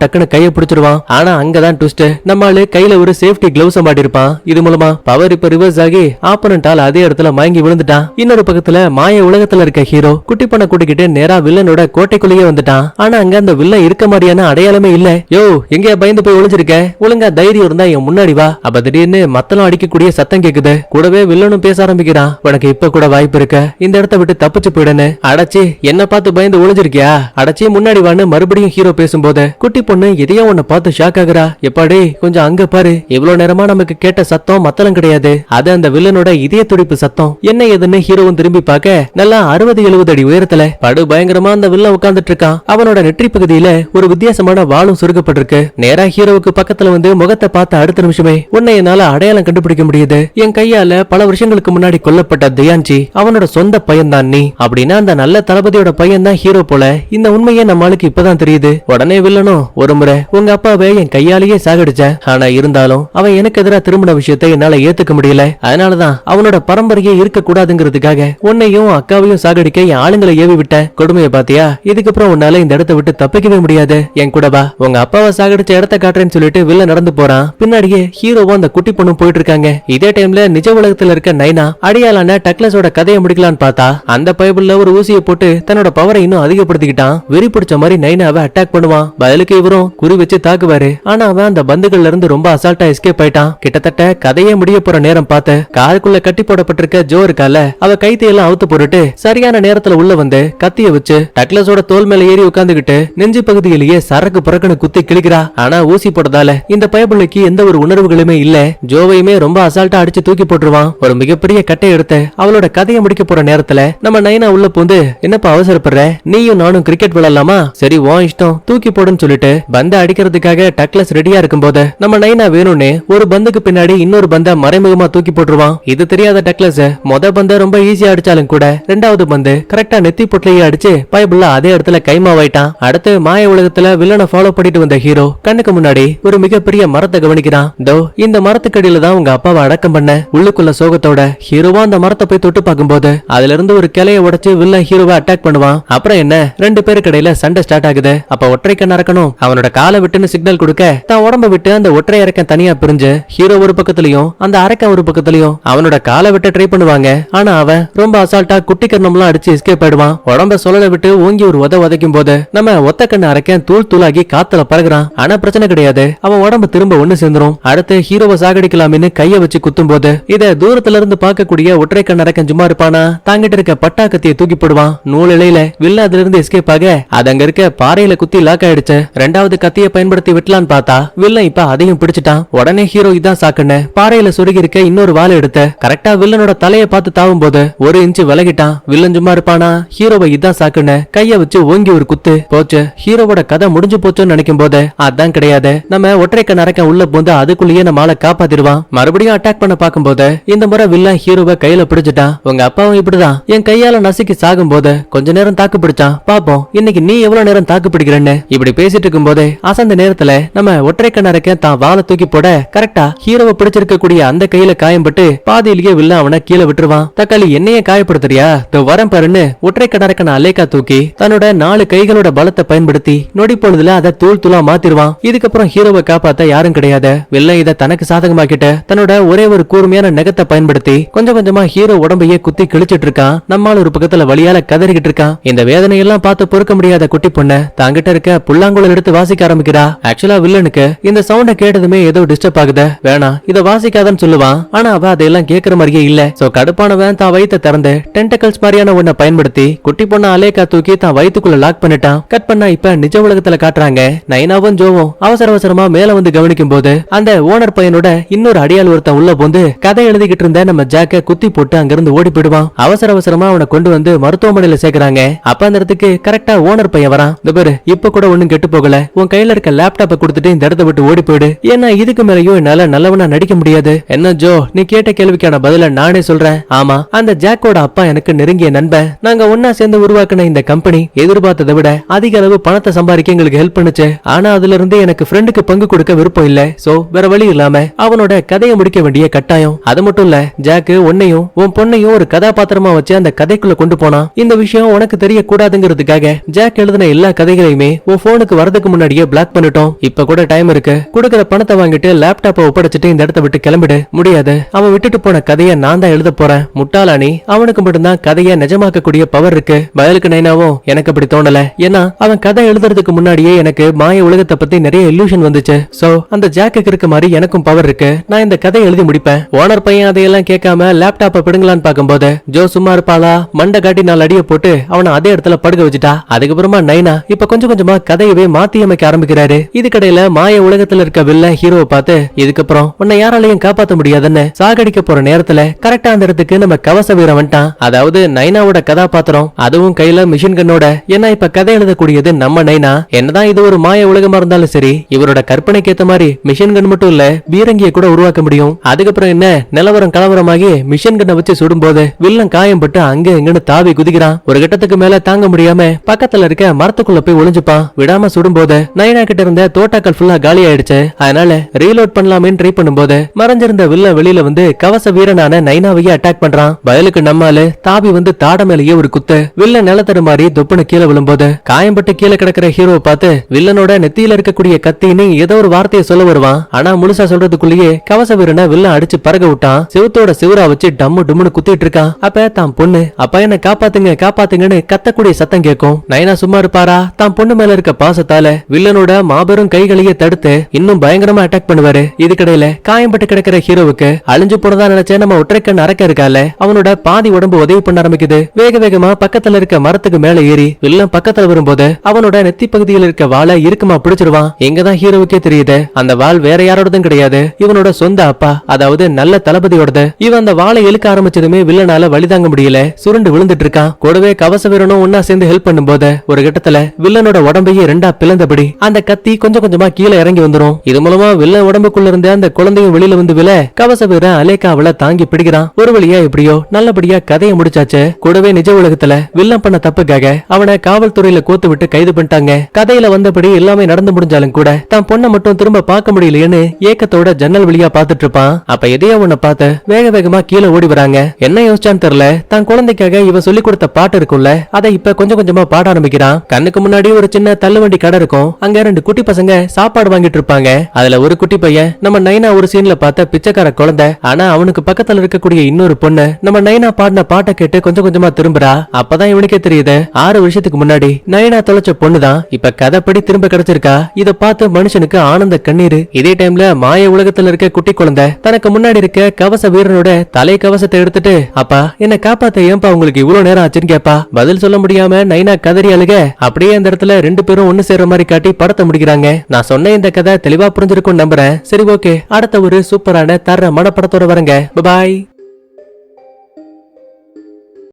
S1: டக்குன்னு கைய பிடிச்சிருவான். ஆனா அங்கதான் ட்விஸ்ட். நம்மால கையில ஒரு சேஃப்டி கிளவுஸ் மாட்டிருப்பான். இது மூலமா பவர் இப்ப ரிவர்ஸ் ஆகி ஆப்போனன்ட்டால அதே இடத்துல மயங்கி விழுந்துட்டான். இன்னொரு பக்கத்துல மாய உலகத்துல இருக்க ஹீரோ குட்டி பண்ண கூட்டிக்கிட்டு நேரா வில்லனோட கோட்டைக்குள்ளேயே வந்துட்டான். ஆனா அங்க அந்த வில்லன் இருக்க மாதிரியான அடையாளமே இல்ல. யோ எங்கயா பயந்து போய் ஒளிஞ்சிருக்க? ஒழுங்கா தைரியம் இருந்தா என் முன்னாடி வா. அப்ப திடீர்னு மத்தளம் அடிக்கக்கூடிய சத்தம் கேக்குது. கூடவே வில்லனும் பேச ஆரம்பிக்கிறான். உனக்கு இப்ப கூட வாய்ப்பு இருக்க, இந்த இடத்த விட்டு தப்பிச்சு போயிடுன்னு. அடச்சி என்ன பார்த்து பயந்து ஒளிஞ்சிருக்கியா? அடச்சி முன்னாடி வான்னு மறுபடியும் ஹீரோ பேசும்போது குட்டி பொண்ணு எதையோ உன்னை பார்த்து ஷாக் ஆகுறா. எப்பாடி கொஞ்சம் அங்க பாரு. இவ்வளவு நேரமா நமக்கு கேட்ட சத்தம் மத்தளம் கிடையாது, அது அந்த வில்லனோட இதய துடிப்பு சத்தம். என்ன ஏதுன்னு ஹீரோவும் திரும்பி பார்க்க நல்லா 60-70 அடி உயரத்துல படு பயங்கரமா அந்த வில்லன் உட்கார்ந்துட்டு இருக்கான். அவனோட நெற்றி பகுதியில ஒரு வித்தியாசமான வாளும் சுருக்கப்பட்டிருக்கு. நேரா ஹீரோவுக்கு பக்கத்துல வந்து முகத்தை பார்த்த அடுத்த நிமிஷமே உன்னை என்னால அடையாளம் கண்டுபிடிக்க முடியுது. என் கையால பல வருஷங்களுக்கு முன்னாடி கொல்லப்பட்ட தியான்ஜி அவனோட சொந்த பையன் தான் நீ. அப்படின்னா அந்த நல்ல தளபதியோட பையன் தான் ஹீரோ போல. இந்த உண்மையே நம்மளுக்கு இப்பதான் தெரியுது. உடனே வில்லனும் ஒரு முறை உங்க அப்பாவை என் கையாலேயே சாகடிச்சேன், ஆனா இருந்தாலும் அவன் எனக்கு எதிராக திரும்பின விஷயத்தை என்னால ஏத்துக்க முடியல. அதனாலதான் அவனோட பரம்பரையே இருக்க கூடாதுங்கிறதுக்காக உன்னையும் அக்காவையும் சாகடிக்க என் ஆளுங்களை ஏவி விட்டேன். கொடுமையை பாத்தியா? இதுக்கப்புறம் உன்னால இந்த இடத்தை விட்டு தப்பிக்கவே முடியாது. என் கூட வா, உங்க அப்பாவை சாகடிச்ச இடத்த காட்டுறேன்னு சொல்லிட்டு வில்ல நடந்து போறான். பின்னாடியே ஹீரோவும் அந்த குட்டி பொண்ணும் போயிட்டு இருக்காங்க. இதே டைம்ல நிஜ உலகத்துல இருக்க நைனா அடியாளான டக்ளஸோட கதையை முடிக்கலான்னு பார்த்தா அந்த பைபிள்ல ஒரு ஊசியை போட்டு தன்னோட பவரை இன்னும் அதிகப்படுத்திக்கிட்டான். வெறி பிடிச்ச மாதிரி நைனாவை அட்டாக் பண்ணுவான். பதிலுக்கு இவரும் குறி வச்சு தாக்குவாரு. ஆனா அவன் அந்த பந்துகள்ல இருந்து ரொம்ப அசால்ட்டா எஸ்கேப் ஆயிட்டான். கிட்டத்தட்ட கதையே முடிய போற நேரம் பார்த்து காருக்குள்ள கட்டி போடப்பட்டிருக்க ஜோ இருக்கால, அவ கைத்தையெல்லாம் அவுத்து போட்டுட்டு சரியான நேரத்துல உள்ள வந்து கத்திய வச்சு டக்ளஸோட தோல் மேல ஏறி உட்கார்ந்துகிட்டு நெஞ்சு பகுதியிலேயே சரக்கு புறக்கணு குத்தி கிழிக்கிறா. ஆனா ஊசி போட்டதால இந்த பயபுள்ளைக்கு எந்த ஒரு உணர்வுகளுமே இல்ல. ஜோவையுமே ரொம்ப அசால்ட்டா அடிச்சு தூக்கி போட்டுருவான். ஒரு மிகப்பெரிய கட்டை எடுத்து அவளோட கதையை முடிக்க போற நேரத்துல நம்ம நைனா உள்ள பூந்து என்னப்பா அவசரப்படுற, நீயும் நானும் கிரிக்கெட் விளையாடலாமா? சரி உன் இஷ்டம், தூக்கி போடுன்னு சொல்லிட்டு பந்த அடிக்கிறதுக்காக டக்ளஸ் ரெடியா இருக்கும்போது நம்ம நைனா வேணும்னு ஒரு பந்துக்கு பின்னாடி இன்னொரு பந்த மறைமுகமா தூக்கி போட்டுருவான். இது தெரியாத டக்ளஸ் மொத பந்த ரொம்ப ஈஸியா அடிச்சாலும் கூட ரெண்டாவது பந்து கரெக்டா நெத்தி பொட்லையே அடிச்சு பயபுள்ள அதே இடத்துல கைமாவாயிட்டான். அடுத்து மாய உலகத்துல வில்லனை ஃபாலோ பண்ணிட்டு வந்த ஹீரோ கண்ணுக்கு முன்னாடி ஒரு மிகப்பெரிய மரத்தை கவனிக்கிறான். தோ இந்த மரத்துக்கடியில தான் உங்க அப்பாவை அடக்கம் பண்ண. உள்ளுக்குள்ள சோகத்தோட ஹீரோவா அந்த மரத்தை போய் தொட்டு பார்க்கும்போது அதுல இருந்து ஒரு கிளைய உடைச்சு வில்லன் ஹீரோவை அட்டாக் பண்ணுவான். அப்புறம் என்ன, ரெண்டு பேருக்கு இடையில சண்டை ஸ்டார்ட் ஆகுது. அப்ப ஒற்றை கண் அரக்கணும் அவனோட காலை விட்டுன்னு சிக்னல் கொடுக்க தான் உடம்ப விட்டு அந்த ஒற்றை அரக்கன் தனியா பிரிஞ்சு ஹீரோ ஒரு பக்கத்துலயும் அந்த அரக்கன் ஒரு பக்கத்துலயும் அவனோட காலை விட்டு ட்ரை பண்ணுவாங்க. ஆனா அவன் ரொம்ப அசால்ட்டா குட்டி கர்ணம்லாம் அடிச்சு எஸ்கேப் ஆயிடுவான். உடம்ப சொல்லல விட்டு ஓங்கி ஒரு உதைக்கும் போது நம்ம ஒத்த கண்ணு அரக்கன் தூள் தூளாகி காத்துல பறகுறான். ஆனா பிரச்சனை கிடையாது, அவன் உடம்பு திரும்ப ஒண்ணு சேர்ந்துரும். அடுத்து ஹீரோவை சாகடிக்கலாம்னு கைய வச்சு குத்தும் போது இத தூரத்துல இருந்து பார்க்கக்கூடிய ஒற்றை கண் அரக்கன் சும்மா இருப்பானா? தாங்கிட்டு இருக்க பட்டா கத்தியை தூக்கி போடுவான். நூல் இலையில வில்ல அதுல இருந்து எஸ்கேப் ஆக அது அங்க இருக்க பாறையில குத்தி லாக் ஆயிடுச்சு. ரெண்டாவது கத்தியை பயன்படுத்தி விட்டலான்னு பார்த்தா வில்லன் இப்ப அதையும் பிடிச்சிட்டான். உடனே ஹீரோ இதான் சாக்குன்னு பாறையில சொருகி இருக்க இன்னொரு வாழை எடுத்து கரெக்டா வில்லனோட தலையை பார்த்து தாவும் போது ஒரு இன்ச்சு விலகிட்டான். வில்லன் சும்மா இருப்பானா? ஹீரோவை இதான் சாக்குன்னு கைய வச்சு ஓங்கி ஒரு குத்து போச்சு. ஹீரோவோட கதை முடிஞ்சு போச்சுன்னு நினைக்கும் போது அதான் கிடையாது, நம்ம ஒற்றை கண் அரக்கன் உள்ள போந்து அதுக்குள்ளேயே நம்ம ஆளை காப்பாத்திடுவான். மறுபடியும் அட்டாக் பண்ண பாக்கும்போது இந்த முறை வில்லன் ஹீரோவை கையில பிடிச்சிட்டான். உங்க அப்பாவும் இப்படிதான் என் கையால நசுக்கி சாகும் போது கொஞ்ச நேரம் தாக்கு பிடிச்சான். பாப்போம் இன்னைக்கு நீ எவ்வளவு நேரம் தாக்கு பிடிக்கிறன்னு. இப்படி பேசிட்டு இருக்கும் போதே அசந்த நேரத்துல நம்ம ஒற்றை கண் அரக்கன் தான் வாழை தூக்கி போட கரெக்டா ஹீரோவை பிடிச்சிருக்க கூடிய அந்த கையில காயம்பட்டு பாதியிலேயே வில்லன் அவனை கீழே விட்டுருவான். தக்காளி என்னையே காயப்படுத்துறியா? வரேன் பாருன்னு ஒற்றை கண் அரக்கன் அலேக்கா தூக்கி தன்னோட 4 கைகளோட பலத்தை பயன்படுத்தி நொடி பொழுதுல அதை தூள் தூளா மாத்திருவான். இதுக்கப்புறம் ஹீரோவை காப்பாத்த யாரும் கிடையாது. வில்லன் இதை தனக்கு சாதகமாக்கிட்டு தன்னோட ஒரே ஒரு கூர்மையான நகத்தை பயன்படுத்தி கொஞ்சம் கொஞ்சமா ஹீரோ உடம்பையே குத்தி கிழிச்சிட்டு இருக்கான். நம்மால் ஒரு பக்கத்துல வழியால கதறிக்கிட்டு இருக்கான். இந்த வேதனையெல்லாம் பார்த்து பொறுக்க முடியாத குட்டி பொண்ணு தாங்கிட்ட இருக்க புல்லாங்குழல் எடுத்து வாசிக்க ஆரம்பிக்கிறா. ஆக்சுவலா வில்லனுக்கு இந்த சவுண்ட கேட்டதுமே ஏதோ டிஸ்டர்ப் ஆகுது, வேணாம் இதை வாசிக்காதன்னு சொல்லுவான். ஆனா அவ அதெல்லாம் கேட்கற மாதிரியே இல்ல. சோ கடுப்பானவன் தான் வயித்தை திறந்து டென்டக்கல்ஸ் மாதிரியான ஒன்ன பயன்படுத்தி குட்டி பொண்ணு அலேக்கா தூக்கி தான் வயித்துக்குள்ள லாக் பண்ணிட்டான். கட் பண்ணா இப்ப நிஜ உலகத்துல காட்டுறாங்க. நைனாவும் ஜோவும் அவசர அவசரமா மேல வந்து கவனிக்கும் போது அந்த ஓனர் பையனோட இன்னொரு அடியாள் ஒருத்தன் உள்ள போந்து கதை எழுதிக்கிட்டு இருந்த நம்ம ஜாக்க குத்தி போட்டு அங்கிருந்து ஓடி போயிடுவான். அவசர அவசரமா அவனை கொண்டு வந்து மருத்துவமனையில சேர்க்கறாங்க. அப்ப அந்த இடத்துக்கு கரெக்டா ஓனர் பையன் வரான். இந்த பாரு இப்ப கூட ஒண்ணும் கெட்டு போகல, உன் கையில இருக்க லேப்டாப்பை கொடுத்துட்டு இந்த இடத்த விட்டு ஓடி போயிடு. ஏன்னா இதுக்கு மேலயும் என்னால நல்லவனா நடிக்க முடியாது. என்ன ஜோ, நீ கேட்ட கேள்விக்கான பதில நானே சொல்றேன். ஆமா, அந்த ஜாக்கோட அப்பா எனக்கு நெருங்கிய நண்பன். நாங்க ஒன்னா சேர்ந்து உருவாக்குன இந்த கம்பெனி எதிர்பார்த்ததை விட அதிக அளவு பணத்தை சம்பாதிக்க எங்களுக்கு ஹெல்ப் பண்ணுச்சு. ஆனா அதுல இருந்து எனக்கு ஃப்ரெண்டுக்கு பங்கு கொடுக்க விருப்பம் இல்ல. சோ வேற வழி இல்லாம அவனோட கதையை முடிக்க வேண்டிய கட்டாயம். அது மட்டும் இல்ல, ஜாக்கு உன்னையும் உன் பொண்ணையும் ஒரு கதாபாத்திரமா வச்சு அந்த கதைக்குள்ள கொண்டு போனா. இந்த விஷயம் உனக்கு தெரிய கூடாதுங்கிறதுக்காக ஜாக் எழுதின எல்லா கதைகளையுமே உன் போனுக்கு வரதுக்கு முன்னாடியே பிளாக் பண்ணிட்டோம். இப்ப கூட டைம் இருக்கு, குடுக்கிற பணத்தை வாங்கிட்டு லேப்டாப்பை ஒப்படைச்சிட்டு இந்த இடத்த விட்டு கிளம்பிடு. முடியாது, அவன் விட்டுட்டு போன கதையை நான் தான் எழுத போறேன். முட்டாளானி, அவனுக்கு மட்டும்தான் கதையை நிஜமாக்கக்கூடிய பவர் இருக்கு. பயலுக்கு நைனாவும் எனக்கு அப்படி தோணல. ஏன்னா அவன் கதை எழுதுறதுக்கு முன்னாடியே எனக்கு மாய உலகத்தை பத்தி நிறைய இல்லூஷன் வந்துச்சு. சோ அந்த ஜாக்கு இருக்க மாதிரி எனக்கும் பவர் இருக்கு. நான் இந்த கதை எழுதி முடிப்பேன். ஓனர் பையன் அதையெல்லாம் கேட்காம லேப்டாப்பை பிடுங்கலான்னு பாக்கும்போது ஜோ சும்மா இருப்பாளா, மண்டை காட்டி 4 அடியை போட்டு அவனை அதே இடத்துல படுக்க வச்சுட்டா. அதுக்கப்புறமா நைனா இப்ப கொஞ்சம் கொஞ்சமா கதையவே மாத்தி அமைக்க ஆரம்பிக்கிறாரு. இது கடையில மாய உலகத்துல இருக்க வில்லன் ஹீரோவை பார்த்து, இதுக்கப்புறம் உன்னை யாராலையும் காப்பாத்த முடியாதுன்னு சாகடிக்க போற நேரத்துல கரெக்டா அந்த இடத்துக்கு நம்ம கவச வீரன் வந்துட்டான். அதாவது நைனாவோட கதாபாத்திரம், அதுவும் கையில மிஷின் கண்ணோட. ஏன்னா இப்ப கதை எழுதக்கூடியது நம்ம நைனா. என்னதான் இது ஒரு மாய உலகமா இருந்தாலும் சரி, இவரோட கற்பனைக்கு ஏத்த மாதிரி மிஷின் கன் மட்டும் இல்ல, பீரங்கியை கூட உருவாக்க முடியும். அதுக்கப்புறம் என்ன, நிலவரம் கலவரமாகி மிஷின் கண்ணை வச்சு சுடும்போது வில்லன் காயம்பட்டு அங்க எங்கன்னு தாவி குதிக்கிறான். ஒரு கட்டத்துக்கு மேல தாங்க முடியாம பக்கத்துல இருக்க மரத்துக்குள்ள போய் ஒளிஞ்சுப்பான். விடாம சுடும்போது நைனா கிட்ட இருந்த தோட்டாக்கள் ஃபுல்லா காலி ஆயிடுச்சு. அதனால ரீலோட் பண்ணலாமே ட்ரை பண்ணும்போது மறைஞ்சிருந்த வில்லன் வெளியில வந்து கவச வீரனான நைனாவையே அட்டாக் பண்றான். பயலுக்கு நம்மால தாவி வந்து தாட மேலேயே ஒரு குத்து. வில்லன் நிலத்தரு மாதிரி தொப்புன்னு கீழே விழும்போது காயம்பட்டு கீழே கிடக்கிற ஹீரோவை பார்த்து வில்லனோட நெத்தியில இருக்கக்கூடிய கத்தின்னு ஏதோ ஒரு வார்த்தையை சொல்ல வருவான். ஆனா முழுசா சொல்றதுக்குள்ளேயே கவச வீரனை வில்லன் அடிச்சு பறக விட்டான். சிவத்தோட சிவரா வச்சு டம்மு டும்னு குத்திட்டு இருக்கான். அப்ப தான் பொண்ணு, அப்பா என்ன காப்பாத்துங்க காப்பாத்துங்கன்னு கத்தக்கூடிய சத்தம் கேட்கும். நைனா சும்மா இருப்பாரா? தான் பொண்ணு மேல இருக்க பாசத்தால வில்லனோட மாபெரும் கைகளையே தடுத்து இன்னும் பயங்கரமா அட்டாக் பண்ணுவாரு. இதுக்கிடையில காயம்பட்டு கிடக்கிற ஹீரோவுக்கு அழிஞ்சு போனதா நினைச்ச நம்ம ஒற்றைக்கண் அரக்க இருக்கால, அவனோட பாதி உடம்பு உதவி பண்ண ஆரம்பிக்குது. வேக வேகமா பக்கத்துல இருக்க மரத்துக்கு மேல ஏறி வில்லன் பக்கத்துல வரும்போது அவனோட நெத்தி பகுதியில் இருக்க வாளை இருக்குமா பிடிச்சிருவான். எங்கதான் ஹீரோவுக்கே தெரியுது அந்த வாள் வேற யாரோடதும் கிடையாது, இவனோட சொந்த அப்பா, அதாவது நல்ல தளபதியோடது. இவன் அந்த வாளை இழுக்க ஆரம்பிச்சதுமே வில்லனால வழிதாங்க முடியல, சுருண்டு விழுந்துட்டு இருக்கான். கூடவே கவச வீரனும் ஒன்னா சேர்ந்து ஹெல்ப் பண்ணும்போது ஒரு கட்டத்துல வில்லனோட உடம்பையே 2ஆ பிளந்தபடி அந்த கத்தி கொஞ்சம் கொஞ்சமா கீழே இறங்கி வந்துரும். இது மூலமா வில்லன் உடம்புக்குள்ள இருந்த அந்த குழந்தையும் வெளியில வந்து விழ கவச வீரன் அலேக்காவல தாங்கி பிடிக்கிறான். ஒரு வழியா எப்படியோ நல்லபடியா கதையை முடிச்சாச்சு. கூடவே நிஜ உலகத்துல வில்லன் பண்ண தப்புக்காக அவனை காவல்துறையில கோத்து விட்டு கைது பண்ணிட்டாங்க. கதையில வந்தபடி எல்லாமே நடந்து முடிஞ்சாலும் கூட தான் பொண்ணை மட்டும் திரும்ப பார்க்க முடியலையேன்னு ஏக்கத்தோட ஜன்னல் வழியா பாத்துட்டு இருப்பான். அப்ப எதையோ ஒன்ன பார்த்து வேக வேகமா கீழே ஓடி வராங்க. என்ன யோசிச்சான்னு தெரியல, தான் குழந்தைக்காக இவன் சொல்லி கொடுத்த பாட்டு இருக்கும்ல, அதை இப்ப கொஞ்சம் கொஞ்சமா பாட ஆரம்பிக்கிறான். கண்ணுக்கு முன்னாடி ஒரு சின்ன தள்ளுவண்டி கடை இருக்கும். அங்க 2 குட்டி பசங்க சாப்பாடு வாங்கிட்டு இருப்பாங்க. அதுல ஒரு குட்டி பையன் நம்ம நைனா ஒரு சீன்ல பார்த்த பிச்சைக்கார குழந்தை. ஆனா அவனுக்கு பக்கத்துல இருக்கக்கூடிய இன்னொரு பொண்ணு நம்ம நைனா பாடின பாட்டை கேட்டு கொஞ்சம் கொஞ்சமா திரும்புறா. அப்பதான் இவனுக்கே தெரியுது 6 வருஷத்துக்கு முன்னாடி நைனா தொலைச்ச பொண்ணுதான் இப்ப கதைப்படி திரும்ப கிடைச்சிருக்கா. இத பார்த்து மனுஷனுக்கு ஆனந்த கண்ணீர். இதே டைம்ல மாய உலகத்துல இருக்க குட்டி குழந்தை தனக்கு முன்னாடி இருக்க கவச வீரனோட தலை கவசத்தை எடுத்துட்டு, அப்பா என்ன காப்பாத்த ஏன்பா உங்களுக்கு இவ்வளவு நேரம் ஆச்சுன்னு கேப்பா. பதில் சொல்ல முடியாம நைனா கதறி அழுக. அப்படியே அந்த இடத்துல 2 பேரும் ஒண்ணு சேர்ற மாதிரி காட்டி படத்தை முடிக்கிறாங்க. நான் சொன்ன இந்த கதை தெளிவா புரிஞ்சிருக்கும் நம்புறேன். சரி, ஓகே, அடுத்த ஒரு சூப்பரான தர மனப்படத்தோட வரங்க. பாய்.